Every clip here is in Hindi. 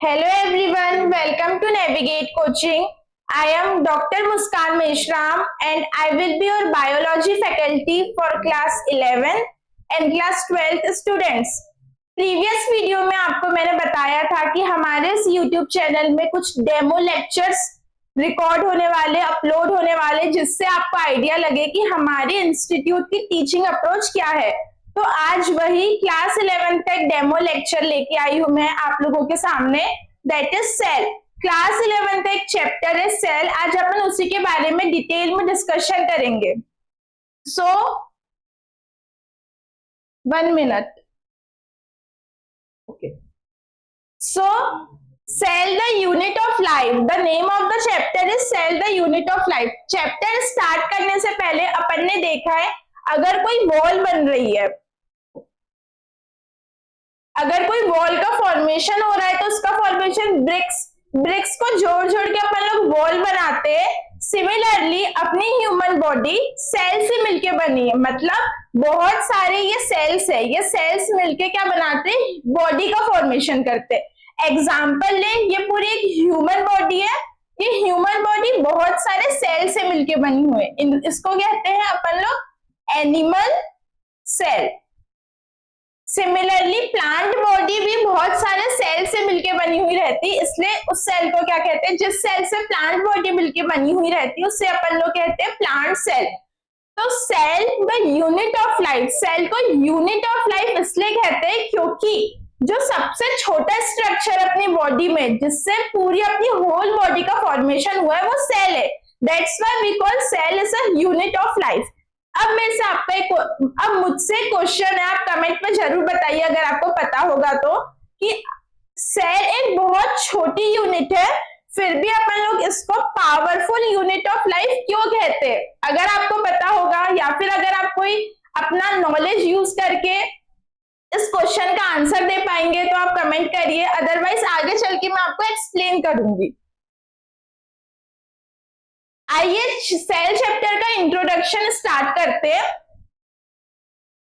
Hello everyone, welcome to Navigate Coaching. I am Dr. Muskan Meshram and I will be your biology faculty for class 11 and class 12 students. Previous video में आपको मैंने बताया था कि हमारे इस YouTube चैनल में कुछ डेमो लेक्चर्स रिकॉर्ड होने वाले, अपलोड होने वाले, जिससे आपको आइडिया लगे कि हमारे इंस्टीट्यूट की टीचिंग अप्रोच क्या है। तो आज वही क्लास 11 तक डेमो लेक्चर लेके आई हूं मैं आप लोगों के सामने, दैट इज सेल। क्लास 11 तक चैप्टर है सेल। आज अपन उसी के बारे में डिटेल में डिस्कशन करेंगे। So 1 minute. Okay, so cell the unit of life, the name of the chapter is cell the unit of life. Chapter start करने से पहले अपन ने देखा है, अगर कोई वॉल बन रही है, अगर कोई वॉल का फॉर्मेशन हो रहा है तो उसका फॉर्मेशन ब्रिक्स को जोड़ जोड़ के अपन लोग वॉल बनाते हैं। सिमिलरली अपनी ह्यूमन बॉडी सेल से मिलके बनी है, मतलब बहुत सारे ये सेल्स है, ये सेल्स मिलके क्या बनाते हैं, बॉडी का फॉर्मेशन करते हैं। एग्जाम्पल ले, ये पूरी एक ह्यूमन बॉडी है। ये ह्यूमन बॉडी बहुत सारे सेल से मिलके बनी हुई है, इसको कहते हैं अपन लोग animal cell. Similarly plant body भी बहुत सारे सेल से मिलके बनी हुई रहती है, इसलिए उस सेल को क्या कहते हैं, जिस सेल से प्लांट बॉडी मिलके बनी हुई रहती है उससे अपन लोग कहते हैं प्लांट सेल। तो cell the unit of life, cell को यूनिट ऑफ लाइफ इसलिए कहते हैं क्योंकि जो सबसे छोटा स्ट्रक्चर अपनी बॉडी में, जिससे पूरी अपनी होल बॉडी का फॉर्मेशन हुआ है, वो सेल है। That's why we call cell is a unit of life. अब मेरे से आपका अब मुझसे क्वेश्चन है, आप कमेंट में जरूर बताइए अगर आपको पता होगा तो, कि सेल एक बहुत छोटी यूनिट है, फिर भी अपन लोग इसको पावरफुल यूनिट ऑफ लाइफ क्यों कहते हैं। अगर आपको पता होगा या फिर अगर आप कोई अपना नॉलेज यूज करके इस क्वेश्चन का आंसर दे पाएंगे तो आप कमेंट करिए, अदरवाइज आगे चल के मैं आपको एक्सप्लेन करूंगी। आइए सेल चैप्टर का इंट्रोडक्शन स्टार्ट करते हैं।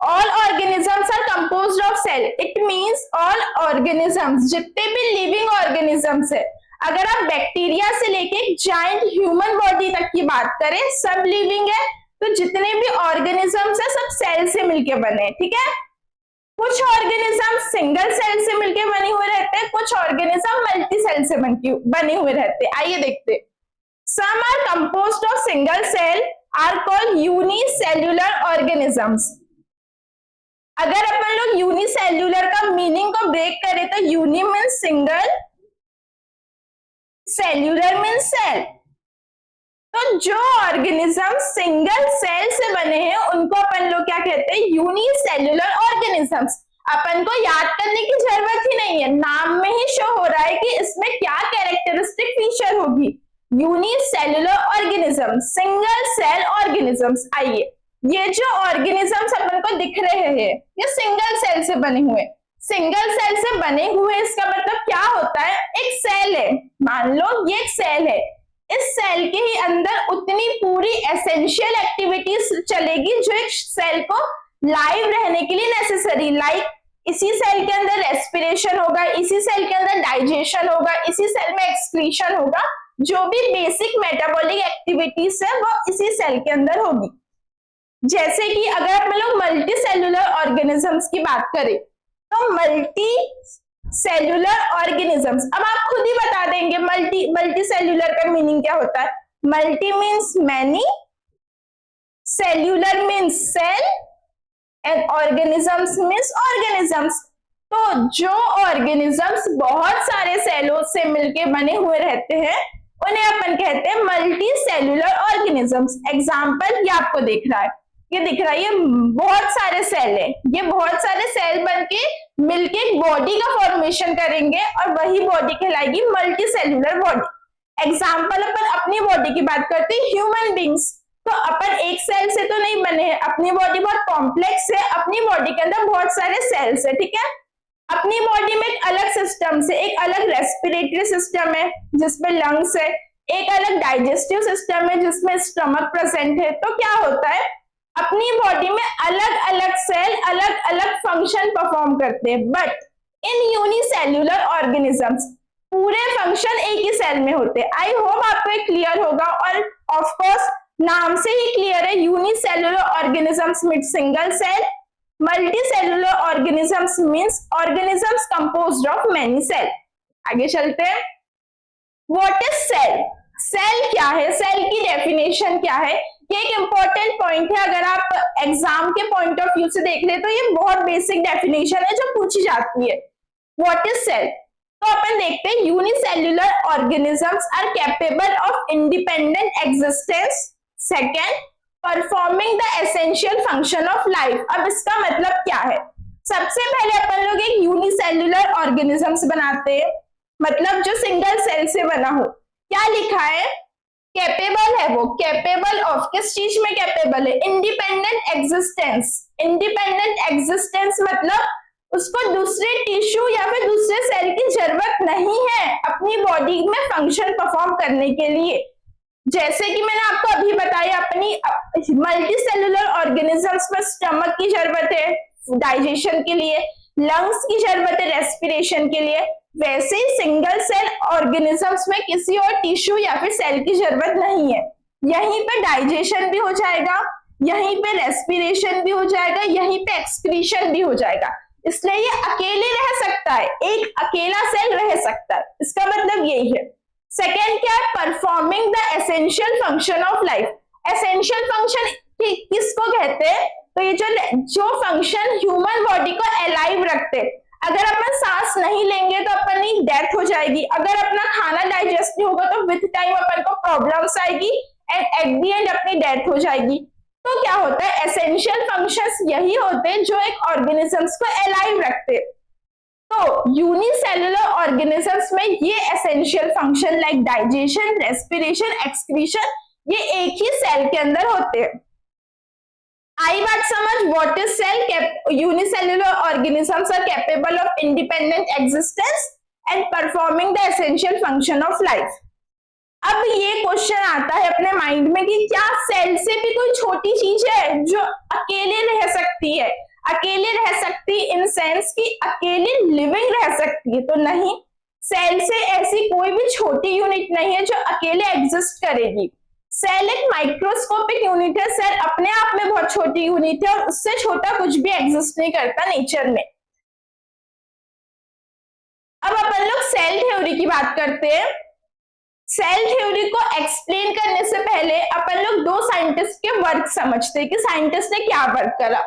All organisms are composed of cell, it means all organisms, जितने भी लिविंग ऑर्गेनिजम्स है, अगर आप बैक्टीरिया से लेके जायंट ह्यूमन बॉडी तक की बात करें, सब लिविंग है। तो जितने भी ऑर्गेनिजम्स है सब सेल से मिलके बने, ठीक है। कुछ ऑर्गेनिज्म सिंगल सेल से मिलके बने हुए रहते हैं, कुछ ऑर्गेनिज्म मल्टी सेल से बने हुए रहते हैं। आइए देखते हैं। Some are composed of single cell, are called unicellular organisms. अगर अपन लोग यूनिसेल्यूलर का मीनिंग को ब्रेक करें तो uni means single, cellular means cell. तो जो ऑर्गेनिज्म सिंगल सेल से बने हैं उनको अपन लोग क्या कहते हैं, यूनिसेल्यूलर ऑर्गेनिजम्स। अपन को याद करने की जरूरत ही नहीं है, नाम में ही शो हो रहा है कि इसमें क्या कैरेक्टरिस्टिक फीचर होगी, unicellular organism, single cell organisms. आइए, ये जो ऑर्गेनिजम्स अपन को दिख रहे हैं ये सिंगल सेल से बने हुए, सिंगल सेल से बने हुए, इसका मतलब क्या होता है, एक सेल है, मान लो ये एक सेल है, इस सेल के ही अंदर उतनी पूरी एसेंशियल एक्टिविटीज चलेगी जो एक सेल को लाइव रहने के लिए नेसेसरी, लाइक इसी सेल के अंदर रेस्पिरेशन होगा, इसी सेल के अंदर डाइजेशन होगा, इसी सेल में एक्सक्रीशन होगा, जो भी बेसिक मेटाबॉलिक एक्टिविटीज है वो इसी सेल के अंदर होगी। जैसे कि अगर अपन लोग मल्टी सेल्यूलर ऑर्गेनिजम्स की बात करें तो मल्टी सेल्यूलर ऑर्गेनिजम्स, अब आप खुद ही बता देंगे मल्टी सेल्यूलर का मीनिंग क्या होता है। Multi means many, cellular means cell and organisms means organisms. तो जो ऑर्गेनिजम्स बहुत सारे सेलों से मिलके बने हुए रहते हैं उन्हें अपन कहते हैं मल्टी सेल्यूलर ऑर्गेनिजम्स। एग्जाम्पल ये आपको दिख रहा है, ये दिख रहा है, ये बहुत सारे सेल है, ये बहुत सारे सेल बनके मिलके बॉडी का फॉर्मेशन करेंगे और वही बॉडी कहलाएगी मल्टी सेल्यूलर बॉडी। एग्जाम्पल अपन अपनी बॉडी की बात करते हैं, ह्यूमन बींग्स। तो अपन एक सेल से तो नहीं बने हैं, अपनी बॉडी बहुत कॉम्प्लेक्स है, अपनी बॉडी के अंदर बहुत सारे सेल्स है, ठीक है। अपनी बॉडी में एक अलग सिस्टम से, एक अलग रेस्पिरेटरी सिस्टम है जिसमें लंग्स है, एक अलग डाइजेस्टिव सिस्टम है जिसमें स्टमक प्रेजेंट है। तो क्या होता है, अपनी बॉडी में अलग अलग सेल अलग अलग फंक्शन परफॉर्म करते हैं, बट इन यूनिसेल्यूलर ऑर्गेनिजम्स पूरे फंक्शन एक ही सेल में होते हैं। आई होप आपको ये क्लियर होगा, और ऑफ कोर्स नाम से ही क्लियर है, unicellular organisms mean single cell, multicellular organisms means organisms composed of many cell. आगे चलते हैं। What is cell? सेल क्या है? सेल की डेफिनेशन क्या है? ये एक इंपॉर्टेंट पॉइंट है, अगर आप एग्जाम के पॉइंट ऑफ व्यू से देख ले तो ये बहुत बेसिक डेफिनेशन है जो पूछी जाती है। What is cell? तो अपन देखते हैं, unicellular organisms are capable of independent existence, second performing the essential function of life. अब इसका मतलब क्या है? सबसे पहले अपन लोग एक यूनिसेल्युलर ऑर्गेनिजम्स बनाते हैं, मतलब जो सिंगल सेल से बना हो। क्या लिखा है? कैपेबल है, वो कैपेबल ऑफ, किस चीज में कैपेबल है? Independent existence. इंडिपेंडेंट एग्जिस्टेंस मतलब उसको दूसरे टिश्यू या फिर दूसरे सेल की जरूरत नहीं है अपनी बॉडी में फंक्शन परफॉर्म करने के लिए। जैसे कि मैंने आपको अभी बताया, अपनी मल्टीसेल्युलर ऑर्गेनिजम्स में स्टमक की जरूरत है डाइजेशन के लिए, लंग्स की जरूरत है रेस्पिरेशन के लिए, वैसे ही सिंगल सेल ऑर्गेनिजम्स में किसी और टिश्यू या फिर सेल की जरूरत नहीं है। यहीं पे डाइजेशन भी हो जाएगा, यहीं पे रेस्पिरेशन भी हो जाएगा, यहीं पे एक्सक्रीशन भी हो जाएगा, इसलिए ये अकेले रह सकता है, एक अकेला सेल रह सकता है, इसका मतलब यही है। सेकेंड क्या है? Performing the essential function of life. Essential function किसको कहते हैं? तो ये जो फंक्शन ह्यूमन बॉडी को अलाइव रखते हैं। अगर अपन सांस नहीं लेंगे तो अपनी डेथ हो जाएगी, अगर अपना खाना डाइजेस्ट नहीं होगा तो विथ टाइम अपन को प्रॉब्लम्स आएगी एंड एट द एंड अपनी डेथ हो जाएगी। तो क्या होता है? एसेंशियल फंक्शंस यही होते हैं जो एक ऑर्गेनिजम्स को अलाइव रखते हैं। तो यूनिसेल्युलर ऑर्गेनिजम्स में ये essential function like digestion, respiration, excretion, ये एक ही सेल के अंदर होते हैं। आई बात समझ? What is cell? Unicellular organisms are capable of independent existence and performing the essential function of life. अब ये क्वेश्चन आता है अपने माइंड में कि क्या सेल से भी कोई छोटी चीज है जो अकेले रह सकती है? अकेले रह सकती इन सेंस कि अकेले लिविंग रह सकती है? तो नहीं, सेल से ऐसी कोई भी छोटी यूनिट नहीं है जो अकेले एग्जिस्ट करेगी। सेल एक माइक्रोस्कोपिक यूनिट है, सेल अपने आप में बहुत छोटी यूनिट है और उससे छोटा कुछ भी एग्जिस्ट नहीं करता नेचर में। अब अपन लोग सेल थ्योरी की बात करते हैं। सेल थ्योरी को एक्सप्लेन करने से पहले अपन लोग दो साइंटिस्ट के वर्क समझते हैं कि साइंटिस्ट ने क्या वर्क करा।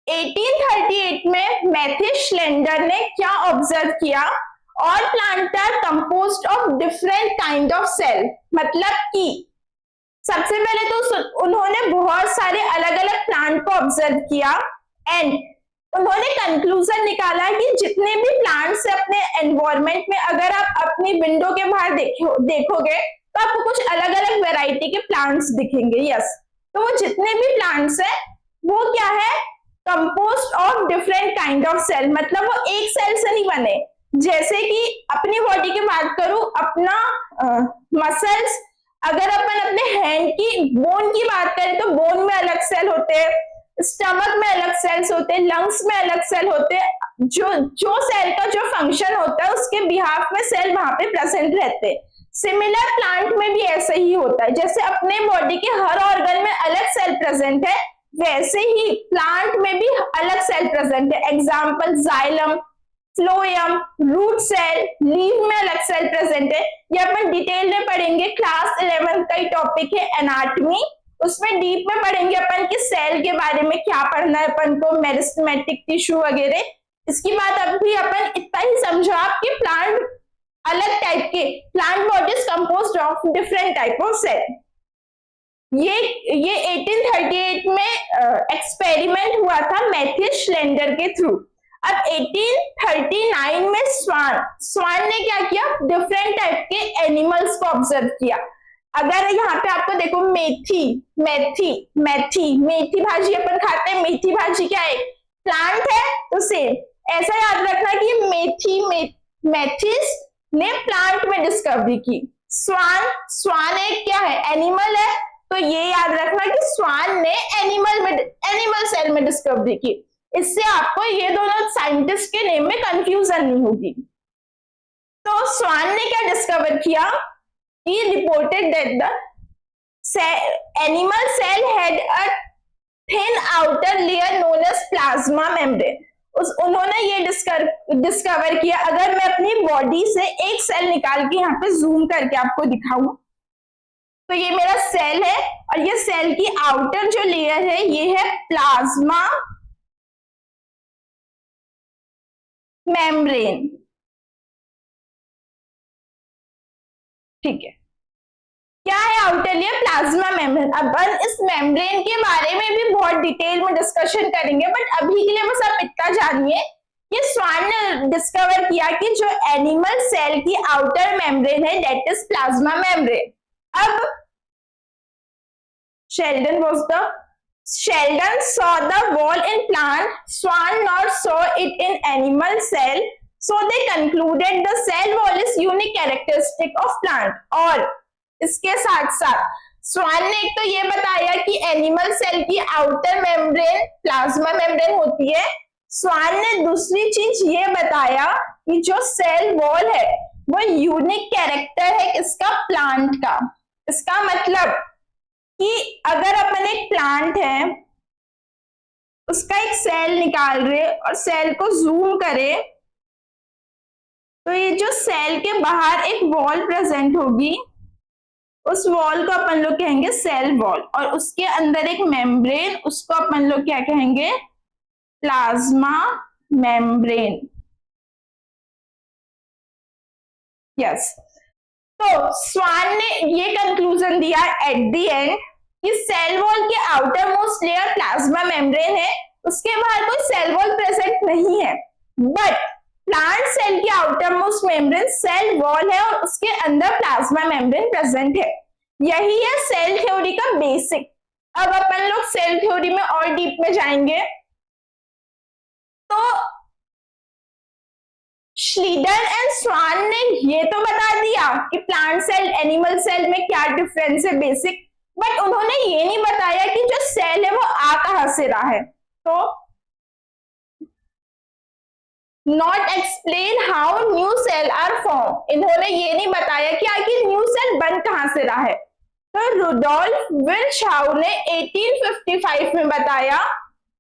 1838 में मैथ्यू श्लेंडर ने क्या ऑब्जर्व किया? All plant are composed of different kind of cell. मतलब कि सबसे पहले तो उन्होंने बहुत सारे अलग अलग प्लांट को ऑब्जर्व किया एंड उन्होंने कंक्लूजन निकाला कि जितने भी प्लांट्स है अपने एनवायरमेंट में, अगर आप अपनी विंडो के बाहर देखोगे तो आपको कुछ अलग अलग वैरायटी के प्लांट्स दिखेंगे। यस, तो वो जितने भी प्लांट्स है वो क्या है? Composed of different kind of cell, मतलब वो एक सेल से नहीं बने। जैसे कि अपनी बॉडी की बात करूं, अपना मसल्स, अगर अपन अपने हैंड की बोन की बात करें तो बोन में अलग सेल होते हैं, स्टमक में अलग सेल्स होते हैं, लंग्स में अलग सेल होते हैं। जो सेल का जो फंक्शन होता है उसके बिहाफ में सेल वहां पे प्रेजेंट रहते हैं। सिमिलर प्लांट में भी ऐसे ही होता है, जैसे अपने बॉडी के हर ऑर्गन में अलग सेल प्रेजेंट है वैसे ही प्लांट में भी अलग सेल प्रेजेंट है। Example xylem, phloem, root cell, leaf में अलग सेल प्रेजेंट है। ये अपन डिटेल में पढ़ेंगे, क्लास 11 का ही टॉपिक है एनाटॉमी, उसमें डीप में पढ़ेंगे अपन कि सेल के बारे में क्या पढ़ना है अपन को, मेरिस्टेमेटिक टिश्यू वगैरह। इसकी बात अभी अपन इतना ही समझो आप कि प्लांट अलग टाइप के, plant body is composed of different type of cell. ये 1838 में एक्सपेरिमेंट हुआ था मैथ्यू श्लेंडर के थ्रू। अब 1839 में स्वान ने क्या किया? डिफरेंट टाइप के एनिमल्स को ऑब्जर्व किया। अगर यहाँ पे आपको देखो मेथी भाजी अपन खाते हैं, मेथी भाजी क्या है? प्लांट है। तो सेम ऐसा याद रखना कि मैथीज ने प्लांट में डिस्कवरी की। स्वान एक क्या है? एनिमल है। तो ये याद रखना कि स्वान ने एनिमल सेल में डिस्कवरी की। इससे आपको ये दोनों साइंटिस्ट के नेम में कंफ्यूजन नहीं होगी। तो स्वान ने क्या डिस्कवर किया, he reported that the animal cell had a thin outer layer known as plasma membrane. उन्होंने ये डिस्कवर किया, अगर मैं अपनी बॉडी से एक सेल निकाल के यहाँ पे जूम करके आपको दिखाऊं, तो ये मेरा सेल है और ये सेल की आउटर जो लेयर है ये है प्लाज्मा मेम्ब्रेन। ठीक है, क्या है आउटर लेयर, प्लाज्मा मेम्ब्रेन। अपन इस मेम्ब्रेन के बारे में भी बहुत डिटेल में डिस्कशन करेंगे, बट अभी के लिए बस आप इतना जानिए, ये स्वान ने डिस्कवर किया कि जो एनिमल सेल की आउटर मेम्ब्रेन है दैट इज प्लाज्मा मेम्ब्रेन। अब Sheldon saw the wall in plant, Swan not saw it in animal cell, so they concluded the cell wall is unique characteristic of plant। और इसके साथ साथ स्वान ने एक तो ये बताया कि एनिमल सेल की आउटर मेम्ब्रेन प्लाज्मा मेम्ब्रेन होती है, स्वान ने दूसरी चीज ये बताया कि जो सेल वॉल है वो यूनिक कैरेक्टर है इसका प्लांट का। इसका मतलब कि अगर अपन एक प्लांट है उसका एक सेल निकाल रहे और सेल को जूम करे, तो ये जो सेल के बाहर एक वॉल प्रेजेंट होगी, उस वॉल को अपन लोग कहेंगे सेल वॉल, और उसके अंदर एक मेम्ब्रेन, उसको अपन लोग क्या कहेंगे, प्लाज्मा मेम्ब्रेन। यस, तो स्वान ने ये कंक्लूजन दिया एट द एंड कि सेल वॉल के outermost layer plasma membrane है, उसके बाहर कोई सेल वॉल प्रेजेंट नहीं है, बट प्लांट सेल की outermost membrane cell wall है और उसके अंदर प्लाज्मा मेम्ब्रेन प्रेजेंट है। यही है सेल थ्योरी का बेसिक। अब अपन लोग सेल थ्योरी में और डीप में जाएंगे। तो श्लीडर एंड स्वान ने ये तो बता दिया कि प्लांट सेल एनिमल सेल में क्या डिफरेंस है बेसिक, बट उन्होंने ये नहीं बताया कि जो सेल है वो आ कहां से रहा है। तो not explain how new cell are form, इन्होंने ये नहीं बताया कि आखिर न्यू सेल बन कहां से रहा है। तो रुडोल्फ विर्शहाउ ने 1855 में बताया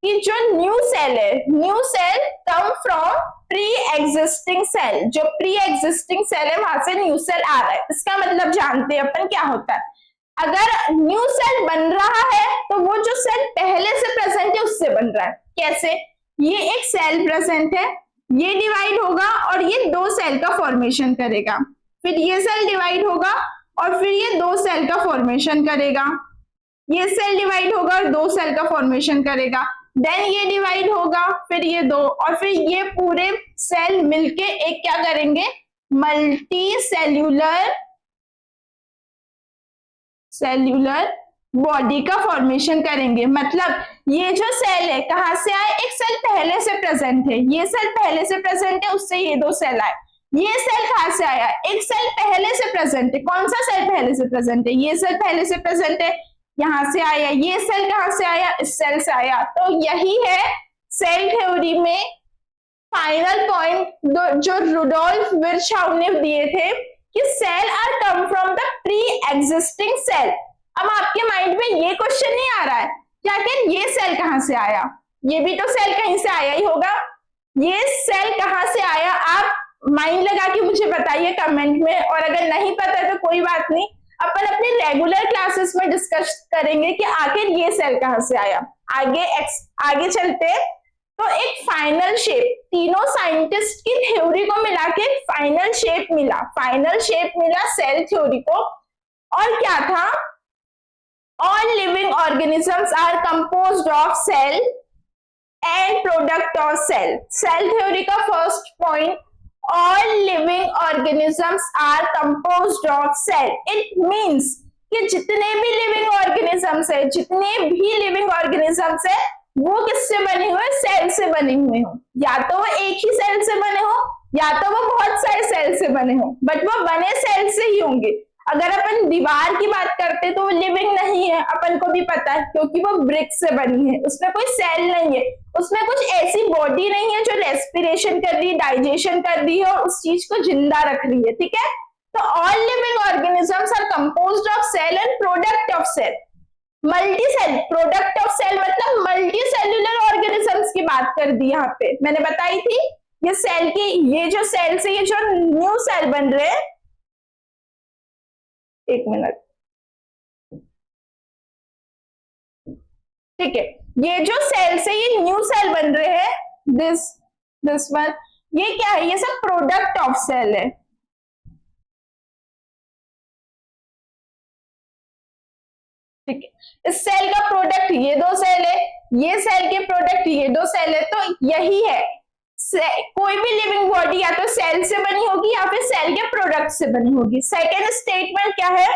कि जो न्यू सेल है, new cell come from pre existing cell, जो प्री एग्जिस्टिंग सेल है वहां से न्यू सेल आ रहा है। इसका मतलब जानते हैं अपन क्या होता है, अगर न्यू सेल बन रहा है तो वो जो सेल पहले से प्रेजेंट है उससे बन रहा है। कैसे, ये एक सेल प्रेजेंट है, ये डिवाइड होगा और ये दो सेल का फॉर्मेशन करेगा, फिर ये सेल डिवाइड होगा और फिर ये दो सेल का फॉर्मेशन करेगा, ये सेल डिवाइड होगा और दो सेल का फॉर्मेशन करेगा, देन ये डिवाइड होगा, फिर ये दो, और फिर ये पूरे सेल मिलके एक क्या करेंगे, मल्टी सेल्यूलर बॉडी का फॉर्मेशन करेंगे। मतलब ये जो सेल है कहां से आए, एक सेल पहले से प्रेजेंट है, ये सेल पहले से प्रेजेंट है, उससे ये दो सेल आए। ये सेल कहां से आया, एक सेल पहले से प्रेजेंट है, कौन सा सेल पहले से प्रेजेंट है, ये सेल पहले से प्रेजेंट है, यहां से आया, ये सेल कहां से आया, इस सेल से आया। तो यही है सेल थ्योरी में फाइनल पॉइंट जो रुडोल्फ विर्शहाउ ने दिए थे कि cell are come from the pre existing cell. अब आपके माइंड में ये क्वेश्चन नहीं आ रहा है क्या कि ये सेल कहां से आया, ये भी तो सेल कहीं से आया ही होगा, ये सेल कहां से आया, आप माइंड लगा के मुझे बताइए कमेंट में, और अगर नहीं पता तो कोई बात नहीं, अपन अपने रेगुलर क्लासेस में डिस्कस करेंगे कि आखिर ये सेल कहां से आया। आगे चलते, तो एक फाइनल शेप, तीनों साइंटिस्ट की थ्योरी को मिला के फाइनल शेप मिला सेल थ्योरी को, और क्या था, all living organisms are composed of cell and product of cell. Cell theory का first point, all living organisms are composed of cell। it means कि जितने भी लिविंग ऑर्गेनिजम्स है, वो किससे बने हुए, सेल से बने हुए हो, या तो वो एक ही सेल से बने हो या तो वो बहुत सारे सेल से बने हो, बट वो बने सेल से ही होंगे। अगर अपन दीवार की बात करते तो वो लिविंग नहीं है, अपन को भी पता है, क्योंकि वो ब्रिक से बनी है, उसमें कोई सेल नहीं है, उसमें कुछ ऐसी बॉडी नहीं है जो रेस्पिरेशन कर रही है, डाइजेशन कर रही है और उस चीज को जिंदा रख रही है, ठीक है। तो all living organisms are composed of cell and product of cell. Multi cell, product of cell मतलब मल्टी सेल्यूलर ऑर्गेनिजम्स की बात कर दी यहाँ पे, मैंने बताई थी ये सेल की, ये जो सेल से ये जो न्यू सेल बन रहे हैं, एक मिनट, ठीक है, ये जो सेल से ये न्यू सेल बन रहे हैं, दिस वन, ये क्या है, ये सब प्रोडक्ट ऑफ सेल है, ठीक है। इस सेल का प्रोडक्ट ये दो सेल है, ये सेल के प्रोडक्ट ये दो सेल है, तो यही है कोई भी लिविंग बॉडी या तो सेल से बनी होगी या फिर सेल के प्रोडक्ट से बनी होगी। सेकेंड स्टेटमेंट क्या है,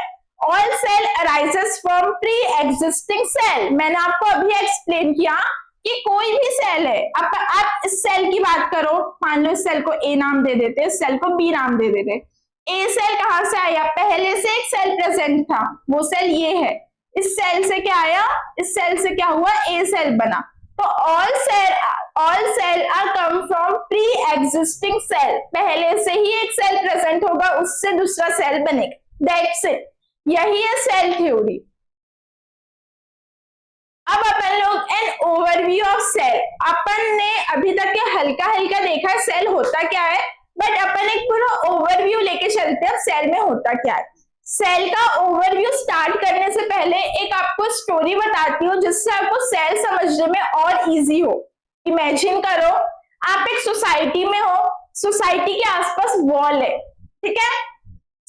all cell arises from pre existing cell. मैंने आपको अभी एक्सप्लेन किया कि कोई भी सेल है, आप इस सेल की बात करो, मान लो इस सेल को ए नाम दे देते, इस सेल को बी नाम दे देते। ए सेल कहां से आया, पहले से एक सेल प्रेजेंट था, वो सेल ये है, इस सेल से क्या आया, इस सेल से क्या हुआ, ए सेल बना। तो all cell are come from pre existing cell, पहले से ही एक सेल प्रेजेंट होगा, उससे दूसरा सेल बनेगा, दैट्स इट, यही है सेल थ्योरी। अब अपन लोग एन ओवरव्यू ऑफ सेल, अपन ने अभी तक के हल्का हल्का देखा है सेल होता क्या है, बट अपन एक पूरा ओवरव्यू लेके चलते हैं सेल में होता क्या है। सेल का ओवरव्यू स्टार्ट करने से पहले एक आपको स्टोरी बताती हूँ जिससे आपको सेल समझने में और इजी हो। इमेजिन करो आप एक सोसाइटी में हो, सोसाइटी के आसपास वॉल है, ठीक है,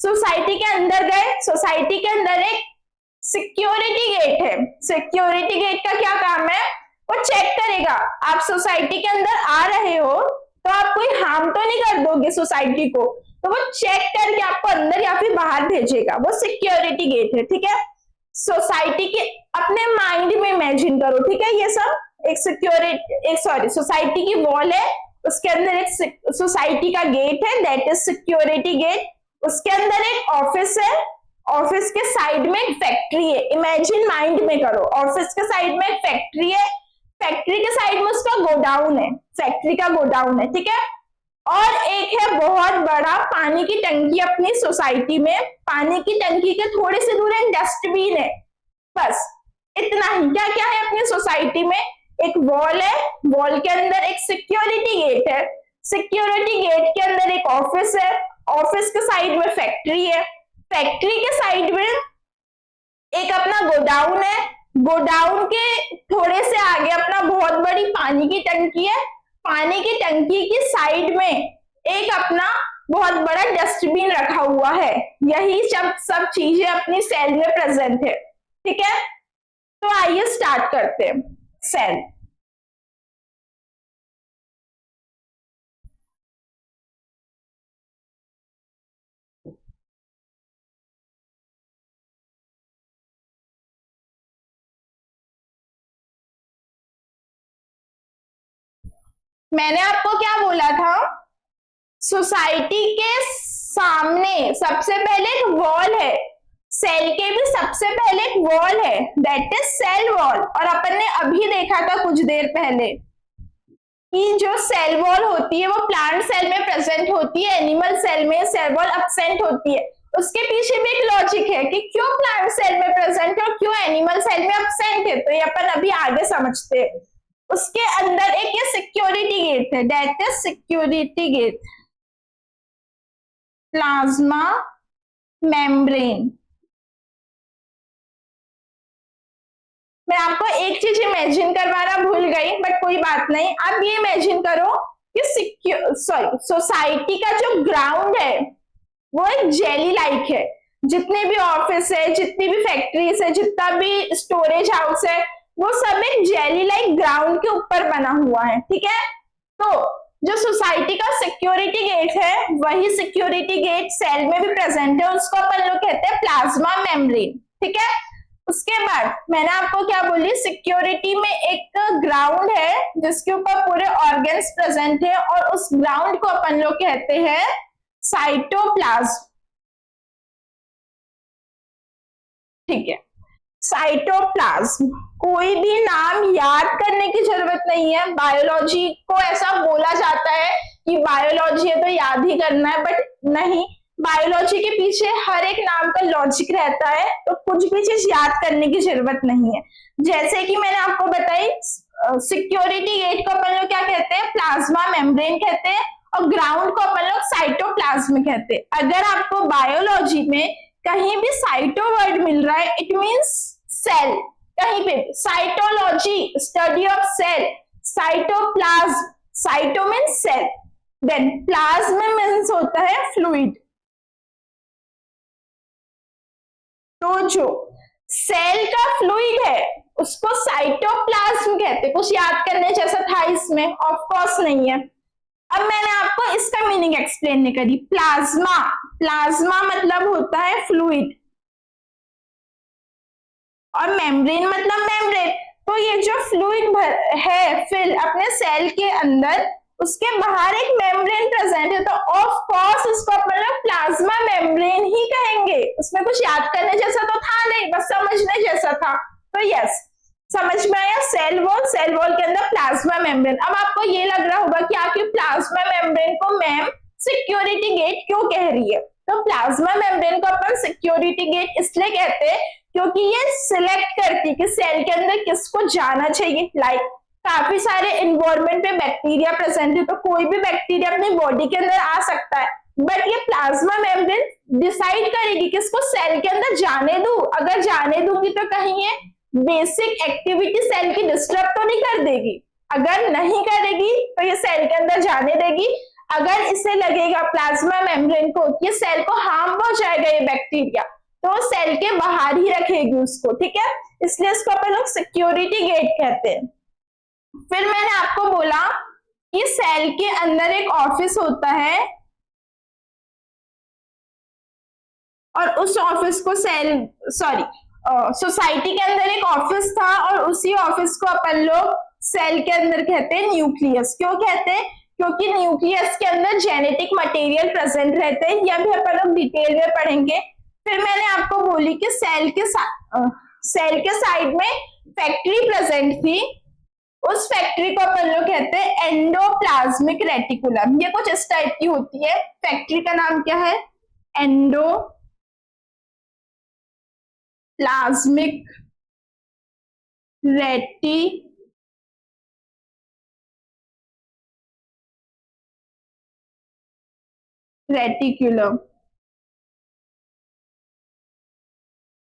सोसाइटी के अंदर गए, सोसाइटी के अंदर एक सिक्योरिटी गेट है, सिक्योरिटी गेट का क्या काम है, वो चेक करेगा आप सोसाइटी के अंदर आ रहे हो तो आप कोई हार्म तो नहीं कर दोगे सोसाइटी को, तो वो चेक करके आपको अंदर या फिर बाहर भेजेगा, वो सिक्योरिटी गेट है, ठीक है। सोसाइटी के अपने माइंड में इमेजिन करो, ठीक है, ये सब एक सोसाइटी की वॉल है, उसके अंदर एक सोसाइटी का गेट है, दैट इज सिक्योरिटी गेट, उसके अंदर एक ऑफिस है, ऑफिस के साइड में एक फैक्ट्री है, इमेजिन माइंड में करो, ऑफिस के साइड में एक फैक्ट्री है, फैक्ट्री के साइड में उसका गोडाउन है, फैक्ट्री का गोडाउन है, ठीक है, और एक है बहुत बड़ा पानी की टंकी अपनी सोसाइटी में, पानी की टंकी के थोड़े से दूर एक डस्टबिन है, बस इतना ही। क्या क्या है अपनी सोसाइटी में, एक वॉल है, वॉल के अंदर एक सिक्योरिटी गेट है, सिक्योरिटी गेट के अंदर एक ऑफिस है, ऑफिस के साइड में फैक्ट्री है, फैक्ट्री के साइड में एक अपना गोडाउन है, गोडाउन के थोड़े से आगे अपना बहुत बड़ी पानी की टंकी है, पानी की टंकी की साइड में एक अपना बहुत बड़ा डस्टबिन रखा हुआ है, यही सब चीजें अपनी सेल में प्रेजेंट है, ठीक है। तो आइए स्टार्ट करते हैं सेल। मैंने आपको क्या बोला था, सोसाइटी के सामने सबसे पहले एक वॉल है, सेल के भी सबसे पहले एक वॉल है, दैट इज सेल वॉल। और अपन ने अभी देखा था कुछ देर पहले कि जो सेल वॉल होती है वो प्लांट सेल में प्रेजेंट होती है, एनिमल सेल में सेल वॉल एब्सेंट होती है। उसके पीछे भी एक लॉजिक है कि क्यों प्लांट सेल में प्रेजेंट है और क्यों एनिमल सेल में एब्सेंट है, तो ये अपन अभी आगे समझते हैं। उसके अंदर एक ये सिक्योरिटी गेट है, that is security gate, plasma membrane. मैं आपको एक चीज इमेजिन करवाना भूल गई, बट कोई बात नहीं, आप ये इमेजिन करो कि सोसाइटी का जो ग्राउंड है वो एक जेली लाइक है, जितने भी ऑफिस है, जितनी भी फैक्ट्रीज है, जितना भी स्टोरेज हाउस है, वो सब एक जेली लाइक ग्राउंड के ऊपर बना हुआ है, ठीक है। तो जो सोसाइटी का सिक्योरिटी गेट है वही सिक्योरिटी गेट सेल में भी प्रेजेंट है, उसको अपन लोग कहते हैं प्लाज्मा मेम्ब्रेन, ठीक है। उसके बाद मैंने आपको क्या बोली, सिक्योरिटी में एक ग्राउंड है जिसके ऊपर पूरे ऑर्गन्स प्रेजेंट है, और उस ग्राउंड को अपन लोग कहते हैं साइटोप्लाज्म, ठीक है। साइटोप्लाज्म, कोई भी नाम याद करने की जरूरत नहीं है, बायोलॉजी को ऐसा बोला जाता है बायोलॉजी है तो याद ही करना है, बट नहीं, बायोलॉजी के पीछे हर एक नाम का लॉजिक रहता है, तो कुछ भी चीज याद करने की जरूरत नहीं है। जैसे कि मैंने आपको बताई, सिक्योरिटी गेट को अपन लोग क्या कहते हैं, प्लाज्मा मेम्ब्रेन कहते हैं, और ग्राउंड को अपन लोग साइटोप्लाज्म कहते हैं। अगर आपको बायोलॉजी में कहीं भी साइटो वर्ड मिल रहा है, इट मींस सेल, कहीं पे cytology, study of cell, cytoplasm, cyto means cell, then plasm means होता है फ्लूइड। तो जो सेल का फ्लूइड है उसको साइटोप्लाज्म कहते हैं। कुछ याद करने जैसा था इसमें? ऑफ कोर्स नहीं है। अब मैंने आपको इसका मीनिंग एक्सप्लेन नहीं करी। प्लाज्मा, प्लाज्मा मतलब होता है फ्लूइड, और मेम्ब्रेन मतलब मेम्ब्रेन। तो ये जो फ्लूइड है फिल अपने सेल के अंदर, उसके बाहर एक मेम्ब्रेन प्रेजेंट है, तो ऑफ कोर्स उसको अपन लोग प्लाज्मा मेम्ब्रेन ही कहेंगे। उसमें कुछ याद करने जैसा तो था नहीं, बस समझने जैसा था। तो यस, समझ में आया, सेल वॉल के अंदर प्लाज्मा मेम्ब्रेन। अब आपको ये लग रहा होगा कि आखिर प्लाज्मा मेम्ब्रेन को मैम सिक्योरिटी गेट क्यों कह रही है? तो प्लाज्मा मेम्ब्रेन को अपन सिक्योरिटी गेट इसलिए कहते हैं क्योंकि ये सिलेक्ट करती कि सेल के अंदर किसको जाना चाहिए। लाइक काफी सारे इन्वायरमेंट में बैक्टीरिया प्रेजेंट है, तो कोई भी बैक्टीरिया अपनी बॉडी के अंदर आ सकता है, बट ये प्लाज्मा मेम्ब्रेन डिसाइड करेगी कि इसको सेल के अंदर जाने दूं। अगर जाने दूंगी तो कहीं ये बेसिक एक्टिविटी सेल की डिस्टर्ब तो नहीं कर देगी। अगर नहीं करेगी तो ये सेल के अंदर जाने देगी। अगर इसे लगेगा प्लाज्मा मेम्ब्रेन को कि सेल को हार्म पहुंच जाएगा ये बैक्टीरिया, तो सेल के बाहर ही रखेगी उसको, ठीक है। इसलिए इसको अपन लोग सिक्योरिटी गेट कहते हैं। फिर मैंने आपको बोला कि सेल के अंदर एक ऑफिस होता है, और उस ऑफिस को सोसाइटी के अंदर एक ऑफिस था, और उसी ऑफिस को अपन लोग सेल के अंदर कहते हैं न्यूक्लियस। क्यों कहते हैं? क्योंकि न्यूक्लियस के अंदर जेनेटिक मटेरियल प्रेजेंट रहते हैं। यह भी अपन लोग डिटेल में पढ़ेंगे। फिर मैंने आपको बोली कि सेल के साइड में फैक्ट्री प्रेजेंट थी, उस फैक्ट्री को अपन लोग कहते हैं एंडोप्लाज्मिक रेटिकुलम। ये कुछ इस टाइप की होती है। फैक्ट्री का नाम क्या है? Endoplasmic reticulum.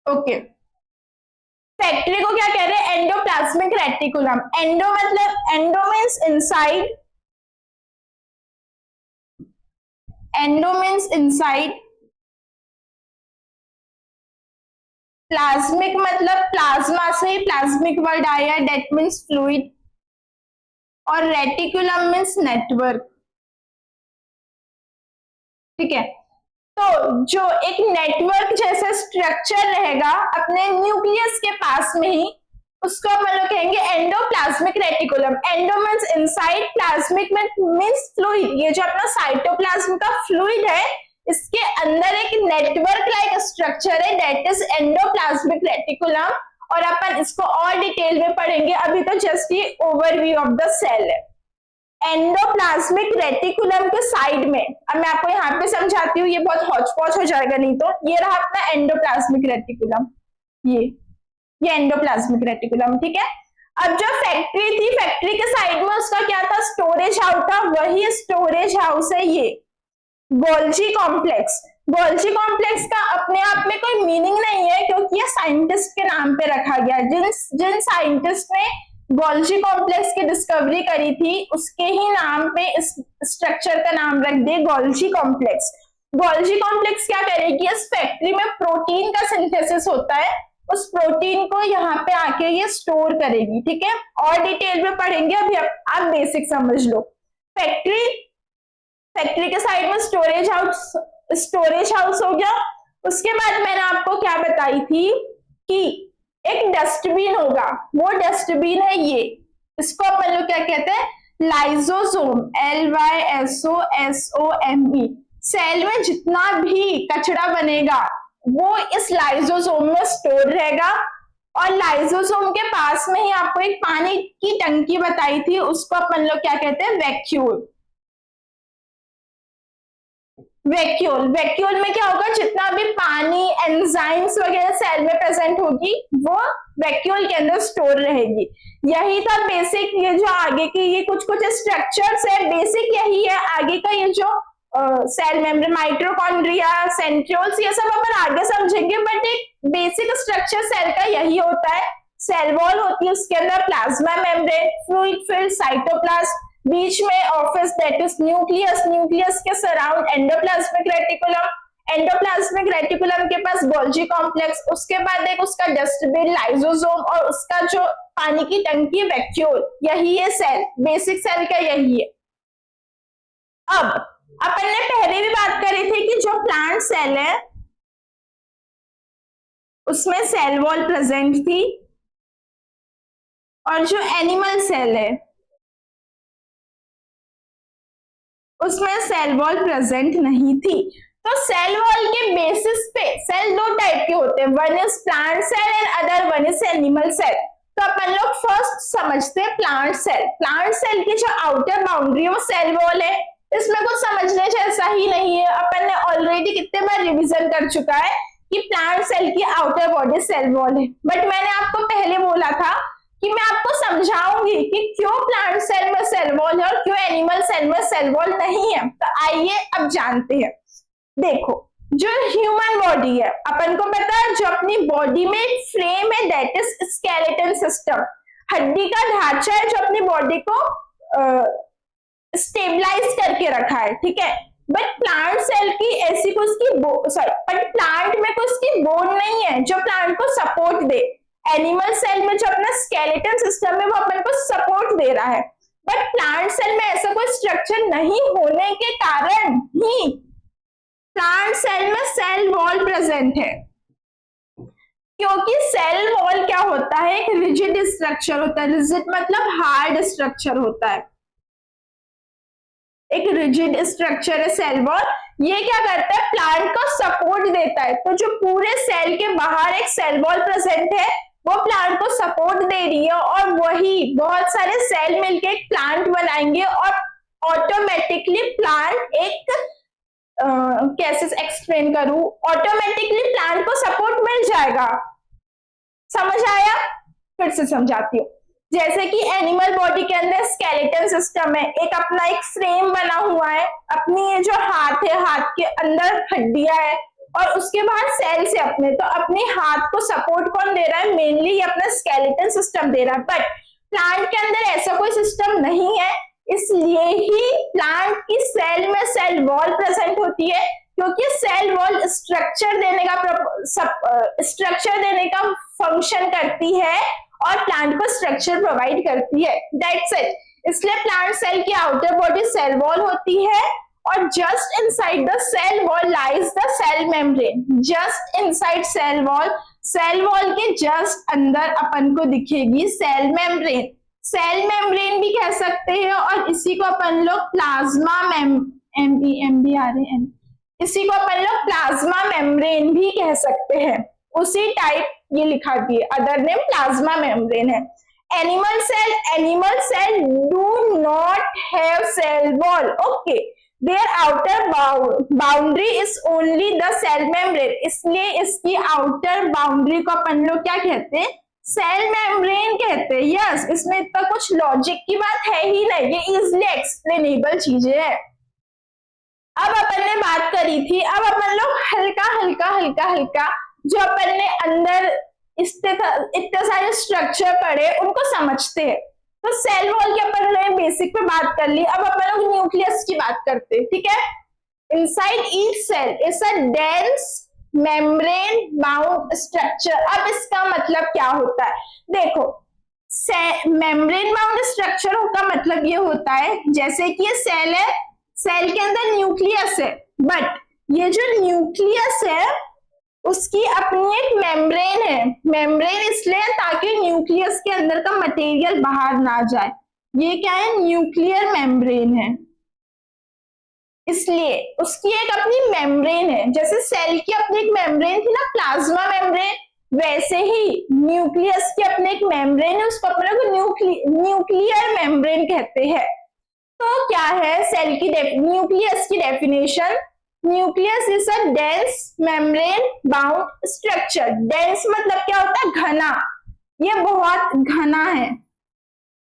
ओके, फैक्ट्री को क्या कह रहे हैं? Endoplasmic reticulum. एंडो मतलब, endo means inside, endo means inside, plasmic मतलब प्लाज्मा से ही प्लाज्मिक वर्ड आया, डेट मीन्स फ्लूइड, और रेटिकुलम मीन्स नेटवर्क, ठीक है। तो जो एक नेटवर्क जैसा स्ट्रक्चर रहेगा अपने न्यूक्लियस के पास में ही, उसको अपन लोग कहेंगे endoplasmic reticulum. Endo means inside, plasmic means fluid. ये जो अपना साइटोप्लाज्म का फ्लूइड है, इसके अंदर एक नेटवर्क लाइक स्ट्रक्चर है, दैट इज एंडोप्लाज्मिक रेटिकुलम। और अपन इसको और डिटेल में पढ़ेंगे, अभी तो जस्ट ये ओवरव्यू ऑफ द सेल है। एंडोप्लाज्मिक रेटिकुलम के साइड में, अब मैं आपको यहाँ पे समझाती हूँ, ये बहुत हौच-पौच हो जाएगा नहीं तो। ये रहा अपना एंडोप्लाज्मिक रेटिकुलम, ये एंडोप्लाज्मिक रेटिकुलम, ठीक है। अब जो फैक्ट्री थी, फैक्ट्री के साइड में उसका क्या था? स्टोरेज हाउस था। वही स्टोरेज हाउस है ये गोल्जी कॉम्प्लेक्स। गोल्जी कॉम्प्लेक्स का अपने आप में कोई मीनिंग नहीं है, क्योंकि ये साइंटिस्ट के नाम पे रखा गया। जिन साइंटिस्ट ने गोल्जी कॉम्प्लेक्स की डिस्कवरी करी थी, उसके ही नाम पे इस स्ट्रक्चर का नाम रख दिए गोल्जी कॉम्प्लेक्स। गोल्जी कॉम्प्लेक्स क्या करेगी? इस फैक्ट्री में प्रोटीन का सिंथेसिस होता है, उस प्रोटीन को यहाँ पे आके ये स्टोर करेगी, ठीक है। और डिटेल में पढ़ेंगे, अभी आप बेसिक समझ लो। फैक्ट्री के साइड में स्टोरेज हाउस हो गया। उसके बाद मैंने आपको क्या बताई थी कि एक डस्टबिन होगा, वो डस्टबिन है ये। इसको अपन लोग क्या कहते हैं? Lysosome, LYSOSOME। सेल में जितना भी कचरा बनेगा वो इस लाइसोसोम में स्टोर रहेगा। और लाइसोसोम के पास में ही आपको एक पानी की टंकी बताई थी, उसको अपन लोग क्या कहते हैं? वैक्यूल। वैक्यूल, वैक्यूल में क्या होगा, जितना भी पानी एंजाइम्स वगैरह सेल में प्रेजेंट होगी वो वैक्यूल के अंदर स्टोर रहेगी। यही था बेसिक, ये जो आगे की ये कुछ कुछ स्ट्रक्चर्स है, बेसिक यही है। आगे का ये जो सेल मेम्ब्रेन, माइटोकॉन्ड्रिया, सेंट्रियोल्स, ये सब अपन आगे समझेंगे, बट एक बेसिक स्ट्रक्चर सेल का यही होता है। सेल वॉल होती है, उसके अंदर plasma membrane, fluid filled cytoplasm, बीच में office that is nucleus, nucleus के surround endoplasmic reticulum, endoplasmic reticulum के पास गोल्जी कॉम्प्लेक्स, उसके बाद एक उसका डस्टबिन लाइसोसोम, और उसका जो पानी की टंकी वैक्यूल। यही है सेल, बेसिक सेल का यही है। अब अपन ने पहले भी बात करी थी कि जो प्लांट सेल है उसमें सेल वॉल प्रेजेंट थी, और जो एनिमल सेल है उसमें सेल वॉल प्रेजेंट नहीं थी। तो सेल वॉल के बेसिस पे सेल दो टाइप के होते हैं, one is plant cell and other one is animal cell. तो अपन लोग फर्स्ट समझते हैं प्लांट सेल। प्लांट सेल की जो आउटर बाउंड्री है वो सेल वॉल है, इसमें कुछ समझने जैसा ही नहीं है। अपन ने ऑलरेडी कितने बार रिवीजन कर चुका है कि प्लांट सेल की आउटर बॉडी सेल वॉल है, बट मैंने आपको पहले बोला था कि मैं आपको समझाऊंगी कि क्यों प्लांट सेल में सेल वॉल है और क्यों एनिमल सेल में सेल वॉल नहीं है। तो आइए अब जानते हैं। देखो, जो ह्यूमन बॉडी है, अपन को पता है जो अपनी बॉडी में एक फ्रेम है दैट इज स्केलेटन सिस्टम, हड्डी का ढांचा है जो अपनी बॉडी को स्टेबलाइज करके रखा है, ठीक है। बट प्लांट सेल की ऐसी कुछ बट प्लांट में कुछ की बोन नहीं है जो प्लांट को सपोर्ट दे। एनिमल सेल में जो अपना स्केलेटन सिस्टम है वो अपन को सपोर्ट दे रहा है, बट प्लांट सेल में ऐसा कोई स्ट्रक्चर नहीं होने के कारण ही प्लांट सेल में सेल वॉल प्रेजेंट है। क्योंकि सेल वॉल क्या होता है, एक रिजिड स्ट्रक्चर होता है। रिजिड मतलब हार्ड स्ट्रक्चर होता है, एक रिजिड स्ट्रक्चर है सेल वॉल। ये क्या करता है, प्लांट को सपोर्ट देता है। तो जो पूरे सेल के बाहर एक सेल वॉल प्रेजेंट है वो प्लांट को सपोर्ट दे रही है, और वही बहुत सारे सेल मिलके एक प्लांट बनाएंगे, और ऑटोमेटिकली प्लांट एक कैसे एक्सप्लेन करूं, ऑटोमेटिकली प्लांट को सपोर्ट मिल जाएगा। समझ आया? फिर से समझाती हूँ। जैसे कि एनिमल बॉडी के अंदर स्केलेटन सिस्टम है, एक अपना एक फ्रेम बना हुआ है, अपनी ये जो हाथ है, हाथ के अंदर हड्डियां है और उसके बाद सेल्स है अपने। तो अपने हाथ को सपोर्ट कौन दे रहा है, मेनली अपना स्केलेटन सिस्टम दे रहा है। बट प्लांट के अंदर ऐसा कोई सिस्टम नहीं है, इसलिए ही प्लांट की सेल में सेल वॉल प्रेजेंट होती है, क्योंकि सेल वॉल स्ट्रक्चर देने का फंक्शन करती है और प्लांट को स्ट्रक्चर प्रोवाइड करती है। That's it. इसलिए प्लांट सेल की आउटर बॉडी सेल वॉल होती है, और just inside the cell wall lies the cell membrane. Just inside cell wall के जस्ट अंदर अपन को दिखेगी सेल मेम्ब्रेन। सेल मेम्ब्रेन भी कह सकते हैं, और इसी को अपन लोग प्लाज्मा इसी को अपन लोग प्लाज्मा मेम्ब्रेन भी कह सकते हैं। उसी टाइप ये लिखा दिए, अदर नेम प्लाज्मा मेम्ब्रेन है। Animal cell do not have cell wall, okay. Their outer boundary is only the cell membrane, इसलिए इसकी आउटर बाउंड्री को अपन लोग क्या कहते हैं, सेल मेम्ब्रेन कहते हैं। यस, इसमें इतना कुछ लॉजिक की बात है ही नहीं, ये इजिली एक्सप्लेनेबल चीजें हैं। अब अपन ने बात करी थी, अब अपन लोग हल्का जो अपन ने अंदर इतने सारे स्ट्रक्चर पढ़े उनको समझते हैं। तो सेल वॉल की अपन ने बेसिक पे बात कर ली, अब अपन लोग न्यूक्लियस की बात करते हैं, ठीक है। Inside each cell is a dense membrane bound structure. अब इसका मतलब क्या होता है, देखो, मेम्ब्रेन बाउंड स्ट्रक्चर का मतलब ये होता है, जैसे कि ये सेल है, सेल के अंदर न्यूक्लियस है, बट ये जो न्यूक्लियस है उसकी अपनी एक मेम्ब्रेन है। मेम्ब्रेन इसलिए ताकि न्यूक्लियस के अंदर का मटेरियल बाहर ना जाए। ये क्या है, न्यूक्लियर मेम्ब्रेन है, इसलिए उसकी एक अपनी मेम्ब्रेन है। जैसे सेल की अपनी एक मेम्ब्रेन थी ना, प्लाज्मा मेम्ब्रेन, वैसे ही न्यूक्लियस की अपनी एक मेम्ब्रेन है, उसको अपन लोग न्यूक्लियर मेम्ब्रेन कहते हैं। तो क्या है सेल की न्यूक्लियस की definition, nucleus is a dense membrane bound structure. Dense मतलब क्या होता है? घना। ये बहुत घना है,